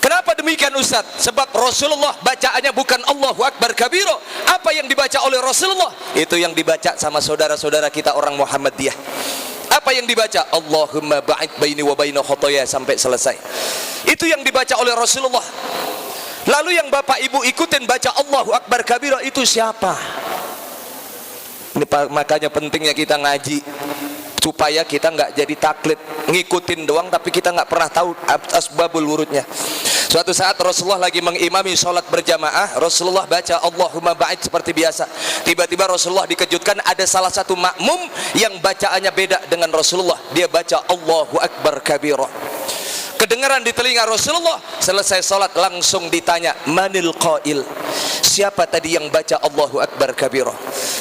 Kenapa demikian Ustaz? Sebab Rasulullah bacaannya bukan Allahu Akbar kabiro. Apa yang dibaca oleh Rasulullah? Itu yang dibaca sama saudara-saudara kita orang Muhammadiyah. Apa yang dibaca? Allahumma ba'id baini wa baina khotoya sampai selesai. Itu yang dibaca oleh Rasulullah. Lalu yang bapak ibu ikutin baca Allahu Akbar kabira itu siapa? Ini makanya pentingnya kita ngaji, supaya kita nggak jadi taklid, ngikutin doang tapi kita nggak pernah tahu asbabul wurudnya. Suatu saat Rasulullah lagi mengimami sholat berjamaah, Rasulullah baca Allahumma ba'id seperti biasa. Tiba-tiba Rasulullah dikejutkan ada salah satu makmum yang bacaannya beda dengan Rasulullah. Dia baca Allahu Akbar kabira. Kedengaran di telinga Rasulullah. Selesai sholat langsung ditanya, manil qail, siapa tadi yang baca Allahu Akbar kabira?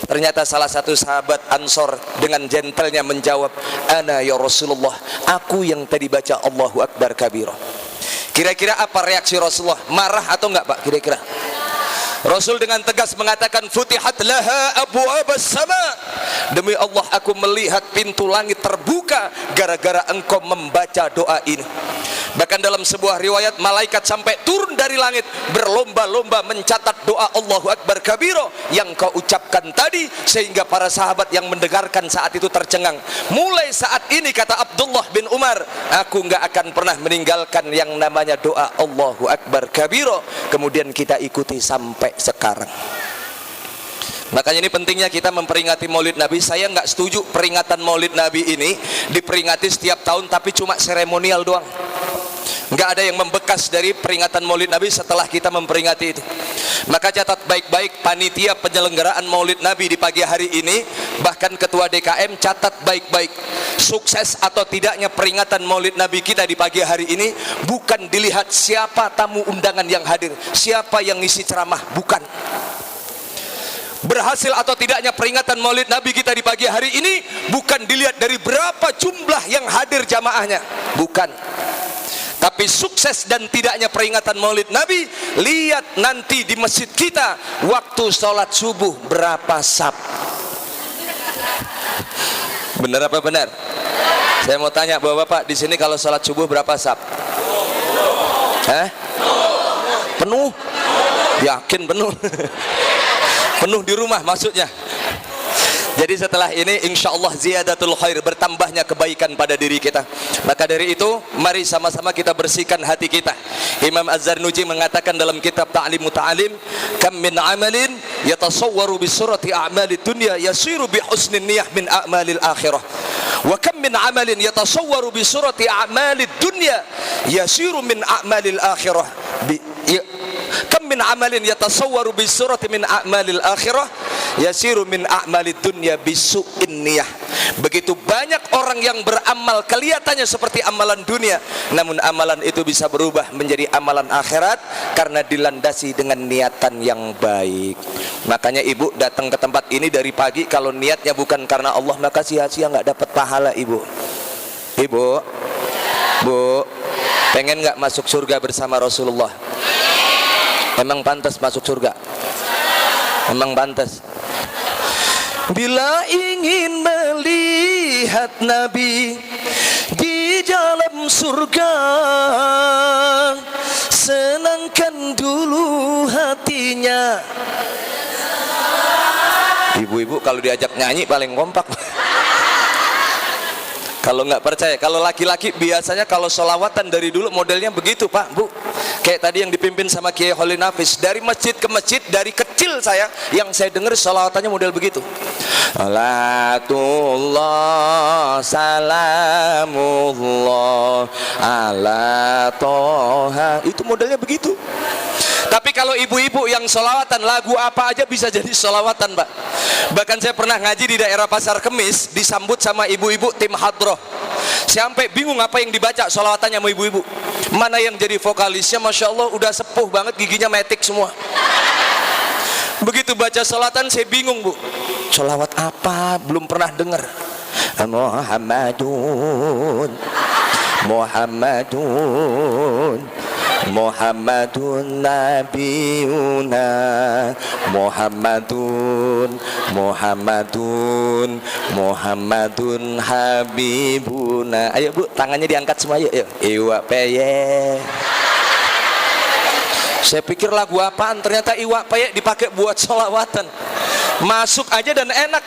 Ternyata salah satu sahabat Ansor dengan gentlenya menjawab, ana ya Rasulullah, aku yang tadi baca Allahu Akbar kabira. Kira-kira apa reaksi Rasulullah? Marah atau enggak Pak kira-kira? Rasul dengan tegas mengatakan, futihat laha abwabas sama, demi Allah aku melihat pintu langit terbuka gara-gara engkau membaca doa ini. Bahkan dalam sebuah riwayat, malaikat sampai turun dari langit berlomba-lomba mencatat doa Allahu Akbar kabiro yang kau ucapkan tadi, sehingga para sahabat yang mendengarkan saat itu tercengang. Mulai saat ini, kata Abdullah bin Umar, aku nggak akan pernah meninggalkan yang namanya doa Allahu Akbar kabiro. Kemudian kita ikuti sampai sekarang. Makanya ini pentingnya kita memperingati Maulid Nabi. Saya nggak setuju peringatan Maulid Nabi ini diperingati setiap tahun tapi cuma seremonial doang. Nggak ada yang membekas dari peringatan Maulid Nabi setelah kita memperingati itu. Maka catat baik-baik panitia penyelenggaraan Maulid Nabi di pagi hari ini, bahkan ketua DKM catat baik-baik, sukses atau tidaknya peringatan Maulid Nabi kita di pagi hari ini bukan dilihat siapa tamu undangan yang hadir, siapa yang ngisi ceramah, bukan. Berhasil atau tidaknya peringatan Maulid Nabi kita di pagi hari ini bukan dilihat dari berapa jumlah yang hadir jamaahnya, bukan. Tapi sukses dan tidaknya peringatan Maulid Nabi, lihat nanti di masjid kita waktu sholat subuh berapa saf. Benar apa benar? Saya mau tanya bapak-bapak di sini, kalau sholat subuh berapa saf? Penuh? Yakin penuh? Penuh di rumah maksudnya. Jadi setelah ini insya Allah ziyadatul khair, bertambahnya kebaikan pada diri kita. Maka dari itu mari sama-sama kita bersihkan hati kita. Imam Az-Zarnuji mengatakan dalam kitab Ta'limu Ta'alim, kam min amalin yatasawwaru bi surati a'malid dunya yasiru bi husnin niyah min a'malil akhirah, wa kam min amalin yatasawwaru bi surati a'malid dunya yasiru min a'malil akhirah kam min amalin yatasawwaru bi surati min a'malil akhirah yasiru min a'malid dunya bisu'in niyah. Begitu banyak orang yang beramal kelihatannya seperti amalan dunia, namun amalan itu bisa berubah menjadi amalan akhirat karena dilandasi dengan niatan yang baik. Makanya ibu datang ke tempat ini dari pagi, kalau niatnya bukan karena Allah maka sia-sia, nggak dapat pahala ibu. Ibu, bu, pengen nggak masuk surga bersama Rasulullah? Emang pantas masuk surga? Emang pantas? Bila ingin melihat Nabi di dalam surga, senangkan dulu hatinya. Ibu-ibu kalau diajak nyanyi paling kompak. Kalau nggak percaya, kalau laki-laki biasanya kalau sholawatan dari dulu modelnya begitu Pak, Bu. Kayak tadi yang dipimpin sama Kiai Holil Nafis, dari masjid ke masjid, dari kecil saya yang saya dengar sholawatannya model begitu. Salatullah salamullah ala toha, itu modelnya begitu. Tapi kalau ibu-ibu yang sholawatan, lagu apa aja bisa jadi sholawatan Pak. Bahkan saya pernah ngaji di daerah Pasar Kemis, disambut sama ibu-ibu tim hadroh. Saya sampai bingung apa yang dibaca sholawatannya sama ibu-ibu. Mana yang jadi vokalisnya, Masya Allah udah sepuh banget, giginya metik semua. Begitu baca sholawatan saya bingung Bu, sholawat apa, belum pernah dengar. Muhammadun Muhammadun Muhammadun Nabiyuna, Muhammadun Habibuna. Ayo Bu, tangannya diangkat semua yuk. Iwak peyek. Saya pikir lagu apaan, ternyata iwak peyek dipakai buat sholawatan. Masuk aja dan enak.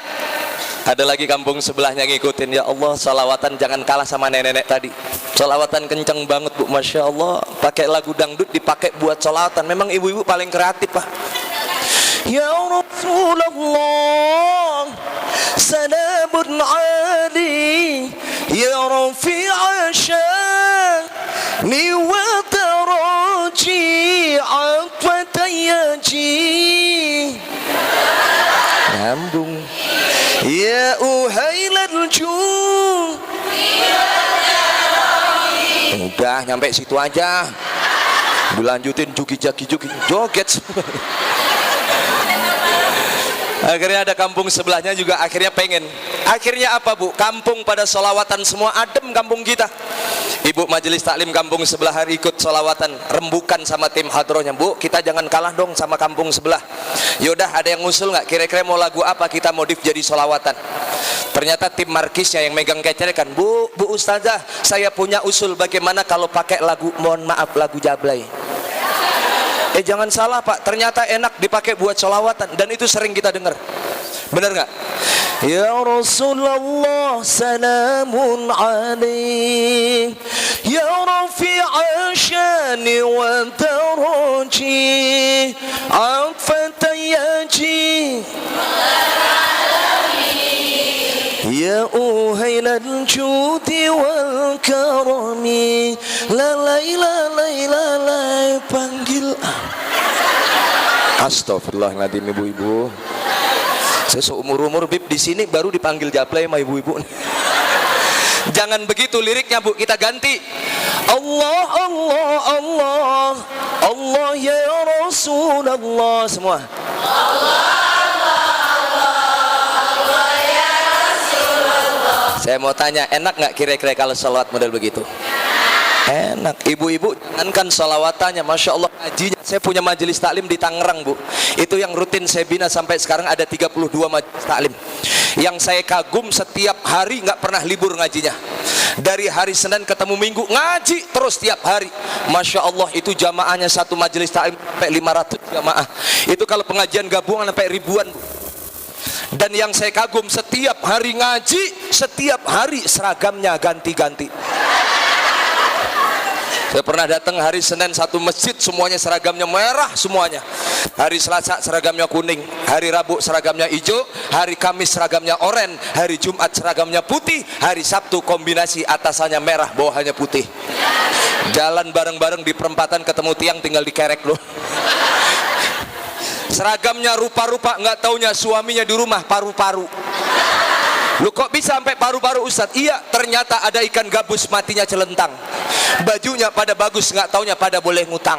Ada lagi kampung sebelahnya ngikutin, ya Allah, sholawatan jangan kalah sama nenek-nenek tadi. Sholawatan kenceng banget Bu, Masya Allah. Pakai lagu dangdut dipakai buat sholawatan. Memang ibu-ibu paling kreatif Pak. Ya Rasulullah, salamun ali, ya rafi'a sya'ni wa taraji aqwatayaji. Nyambung. Ya uhailal jum. Udah nyampe situ aja. Dilanjutin juki-jaki joget. Akhirnya ada kampung sebelahnya juga akhirnya pengen. Akhirnya apa Bu? Kampung pada sholawatan semua, adem kampung kita. Ibu majelis taklim kampung sebelah hari ikut sholawatan, rembukan sama tim hadrohnya. Bu, kita jangan kalah dong sama kampung sebelah. Yaudah, ada yang ngusul nggak? Kira-kira mau lagu apa kita modif jadi sholawatan? Ternyata tim markisnya yang megang kecil kan, Bu Ustazah, saya punya usul bagaimana kalau pakai lagu, mohon maaf, lagu Jablay. Jangan salah Pak, ternyata enak dipakai buat sholawatan dan itu sering kita dengar. Benar nggak? Ya Rasulullah, salamun alaik, ya rafi'a syani wa daraji afatayaji, ya uhailal judi wal karami, la panggil. Astagfirullahaladzim ibu-ibu. Saya seumur-umur Bib di sini baru dipanggil Jablay sama ibu-ibu. Jangan begitu liriknya Bu, kita ganti. Allah Allah Allah Allah ya Rasulullah semua. Saya mau tanya, enak nggak kira-kira kalau salawat model begitu? Enak. Ibu-ibu jangankan solawatannya, Masya Allah ngajinya. Saya punya majelis taklim di Tangerang Bu. Itu yang rutin saya bina sampai sekarang ada 32 majelis taklim. Yang saya kagum setiap hari nggak pernah libur ngajinya. Dari hari Senin ketemu Minggu ngaji terus tiap hari. Masya Allah itu jamaahnya satu majelis taklim sampai 500 jamaah. Itu kalau pengajian gabungan sampai ribuan Bu. Dan yang saya kagum setiap hari ngaji, setiap hari seragamnya ganti-ganti. Saya pernah datang hari Senin satu masjid semuanya seragamnya merah semuanya. Hari Selasa seragamnya kuning, hari Rabu seragamnya hijau, hari Kamis seragamnya oranye, hari Jumat seragamnya putih, hari Sabtu kombinasi atasannya merah bawahannya putih. Jalan bareng-bareng di perempatan ketemu tiang tinggal dikerek loh. Seragamnya rupa-rupa, nggak taunya suaminya di rumah paru-paru. Lu kok bisa sampai paru-paru Ustaz? Iya, ternyata ada ikan gabus matinya celentang. Bajunya pada bagus, nggak taunya pada boleh ngutang.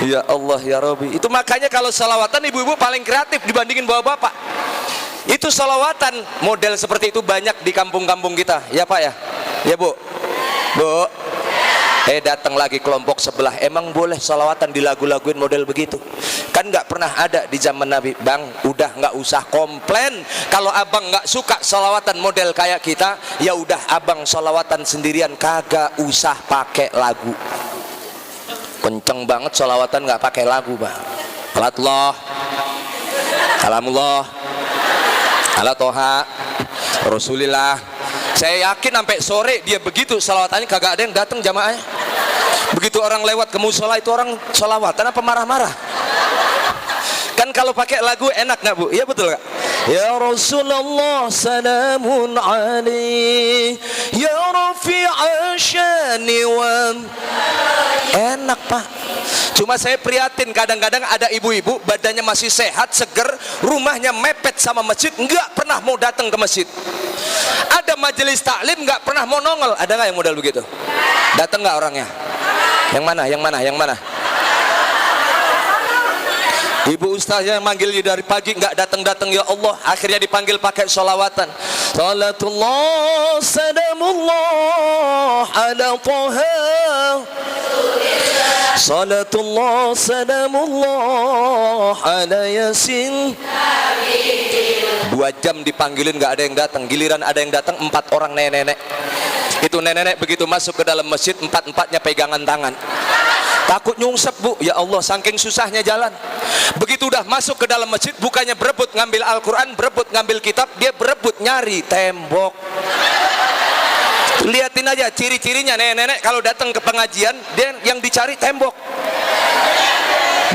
Ya Allah ya Rabbi. Itu makanya kalau salawatan ibu-ibu paling kreatif dibandingin bapak-bapak. Itu salawatan model seperti itu banyak di kampung-kampung kita. Ya Pak ya? Ya Bu? Bu? Datang lagi kelompok sebelah, emang boleh salawatan dilagu-laguin model begitu? Kan nggak pernah ada di zaman Nabi. Bang, udah nggak usah komplain. Kalau abang nggak suka salawatan model kayak kita, ya udah abang salawatan sendirian, kagak usah pakai lagu. Kenceng banget salawatan nggak pakai lagu Bang. Alatullah, Kalamullah, ala Toha, Rasulillah. Saya yakin sampai sore dia begitu salawatannya kagak ada yang datang jamaahnya. Begitu orang lewat ke musola itu orang salawatan apa marah-marah? Kan kalau pakai lagu enak nggak Bu? Iya betul nggak? Ya Rasulullah salamun alaih, ya rafi'a syani wa. Enak Pak. Cuma saya prihatin kadang-kadang ada ibu-ibu badannya masih sehat, seger, rumahnya mepet sama masjid, nggak pernah mau datang ke masjid. Ada majelis taklim nggak pernah mau nongol. Ada nggak yang modal begitu? Datang nggak orangnya? Yang mana? Yang mana? Yang mana? Ibu ustaz yang manggil dari pagi nggak datang-datang, ya Allah. Akhirnya dipanggil pakai sholawatan. Salatullah salamullah ala Toha Salatullah salamullah ala yasin. 2 jam dipanggilin nggak ada yang datang, giliran ada yang datang 4 orang nenek-nenek. Itu nenek-nenek begitu masuk ke dalam masjid 4-4-nya pegangan tangan. Takut nyungsep bu, ya Allah saking susahnya jalan. Begitu udah masuk ke dalam masjid, bukannya berebut ngambil Al-Quran, berebut ngambil kitab, dia berebut nyari tembok. Lihatin aja ciri-cirinya nenek-nenek kalau datang ke pengajian, dia yang dicari tembok.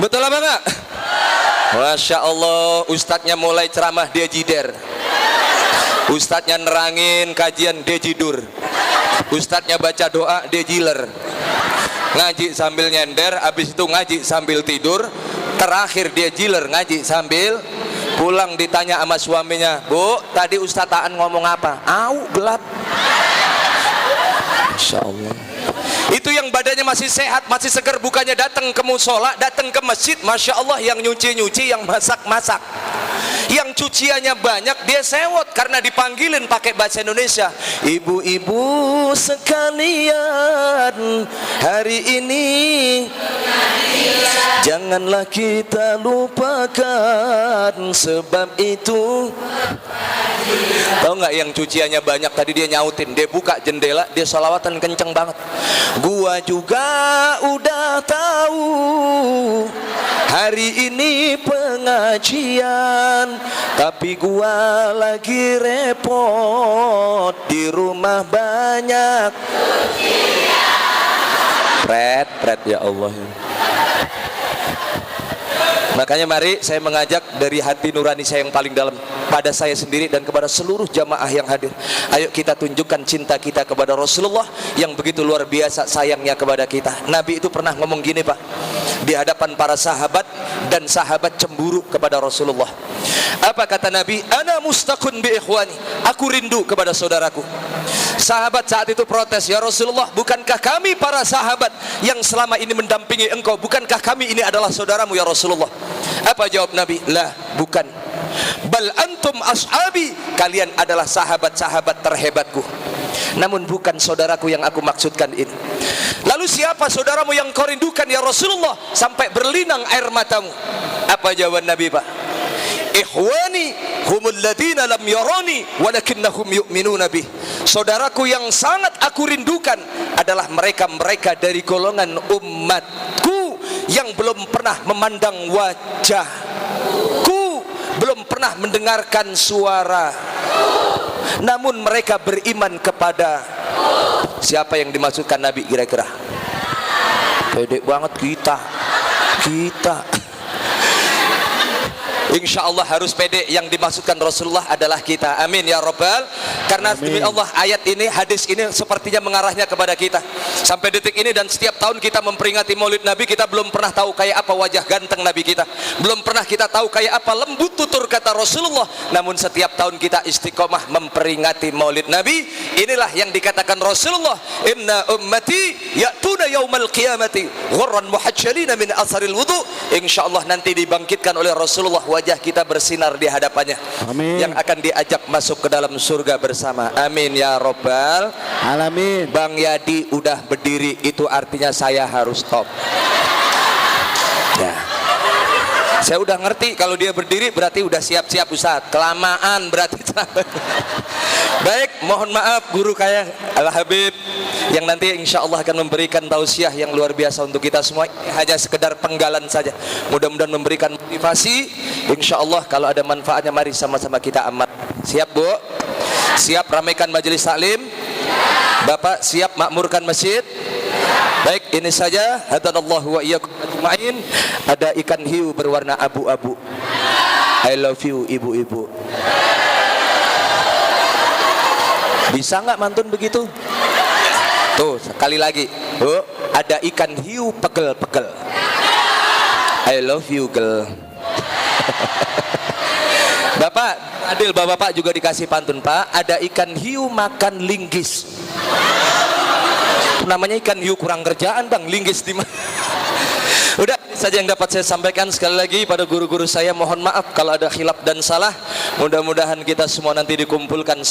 Betul apa enggak? Masya Allah, ustadznya mulai ceramah dia jider, ustadznya nerangin kajian dia jidur, ustadznya baca doa dia jiler, ngaji sambil nyender, habis itu ngaji sambil tidur, terakhir dia jiler ngaji sambil pulang. Ditanya sama suaminya, bu tadi Ustadz Aan ngomong apa? Au gelap. Insya Allah itu yang badannya masih sehat, masih segar, bukannya datang ke musola, datang ke masjid, Masya Allah yang nyuci-nyuci, yang masak-masak, yang cuciannya banyak, dia sewot karena dipanggilin pakai bahasa Indonesia. Ibu-ibu sekalian, hari ini janganlah kita lupakan, sebab itu. Tahu nggak yang cuciannya banyak tadi dia nyautin, dia buka jendela, dia sholawatan kenceng banget. Gua juga udah tahu hari ini pengajian, tapi gua lagi repot di rumah banyak. Pret ya Allah. Makanya mari saya mengajak dari hati nurani saya yang paling dalam, pada saya sendiri dan kepada seluruh jamaah yang hadir. Ayo kita tunjukkan cinta kita kepada Rasulullah yang begitu luar biasa sayangnya kepada kita. Nabi itu pernah ngomong gini Pak, di hadapan para sahabat, dan sahabat cemburu kepada Rasulullah. Apa kata Nabi? Ana mustaqun bi ikhwani, aku rindu kepada saudaraku. Sahabat saat itu protes, ya Rasulullah, bukankah kami para sahabat yang selama ini mendampingi engkau, bukankah kami ini adalah saudaramu ya Rasulullah? Apa jawab Nabi? Lah, bukan. Bal antum ashabi, kalian adalah sahabat-sahabat terhebatku, namun bukan saudaraku yang aku maksudkan ini. Lalu siapa saudaramu yang kau rindukan ya Rasulullah sampai berlinang air matamu? Apa jawaban Nabi Pak? Ikhwani humul ladina lam yarani walakinnahum yu'minuna bih. Saudaraku yang sangat aku rindukan adalah mereka-mereka dari golongan umatku yang belum pernah memandang wajahku, belum pernah mendengarkan suara, namun mereka beriman kepada. Siapa yang dimaksudkan Nabi kira-kira? Pede banget kita. Insya Allah harus pede, yang dimaksudkan Rasulullah adalah kita. Amin ya Rabbal. Karena demi Allah ayat ini, hadis ini sepertinya mengarahnya kepada kita. Sampai detik ini dan setiap tahun kita memperingati Maulid Nabi, kita belum pernah tahu kayak apa wajah ganteng Nabi kita, belum pernah kita tahu kayak apa lembut tutur kata Rasulullah. Namun setiap tahun kita istiqomah memperingati Maulid Nabi. Inilah yang dikatakan Rasulullah, inna ummati ya'tuna yaumal qiyamati ghurran muhajjalina min asharil wudu. Insya Allah nanti dibangkitkan oleh Rasulullah, wajah kita bersinar di hadapannya. Amin. Yang akan diajak masuk ke dalam surga bersama. Amin ya Rabbal alamin. Bang Yadi udah berdiri, itu artinya saya harus stop ya. Saya udah ngerti kalau dia berdiri berarti udah siap-siap Ustaz. Kelamaan berarti. Baik, mohon maaf guru kaya Al Habib yang nanti insya Allah akan memberikan tausiah yang luar biasa untuk kita semua. Hanya sekedar penggalan saja, mudah-mudahan memberikan motivasi. Insya Allah kalau ada manfaatnya, mari sama-sama kita amat. Siap Bu? Siap ramaikan majelis taklim? Bapak siap makmurkan masjid? Baik, ini saja. Hadanallahu wa iyyakum ajmain. Ada ikan hiu berwarna abu-abu. I love you ibu-ibu. Bisa nggak mantun begitu? Tuh sekali lagi. Oh, ada ikan hiu pegel-pegel. I love you girl. Bapak adil, bapak juga dikasih pantun Pak. Ada ikan hiu makan linggis. Namanya ikan hiu kurang kerjaan Bang, linggis di mana? Udah, ini saja yang dapat saya sampaikan. Sekali lagi pada guru-guru saya mohon maaf kalau ada khilaf dan salah. Mudah-mudahan kita semua nanti dikumpulkan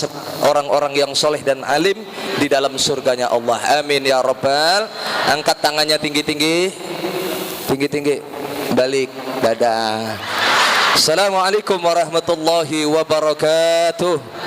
orang-orang yang soleh dan alim di dalam surganya Allah. Amin ya Rabbal. Angkat tangannya tinggi-tinggi. Tinggi-tinggi. Balik. Dadah. Assalamualaikum warahmatullahi wabarakatuh.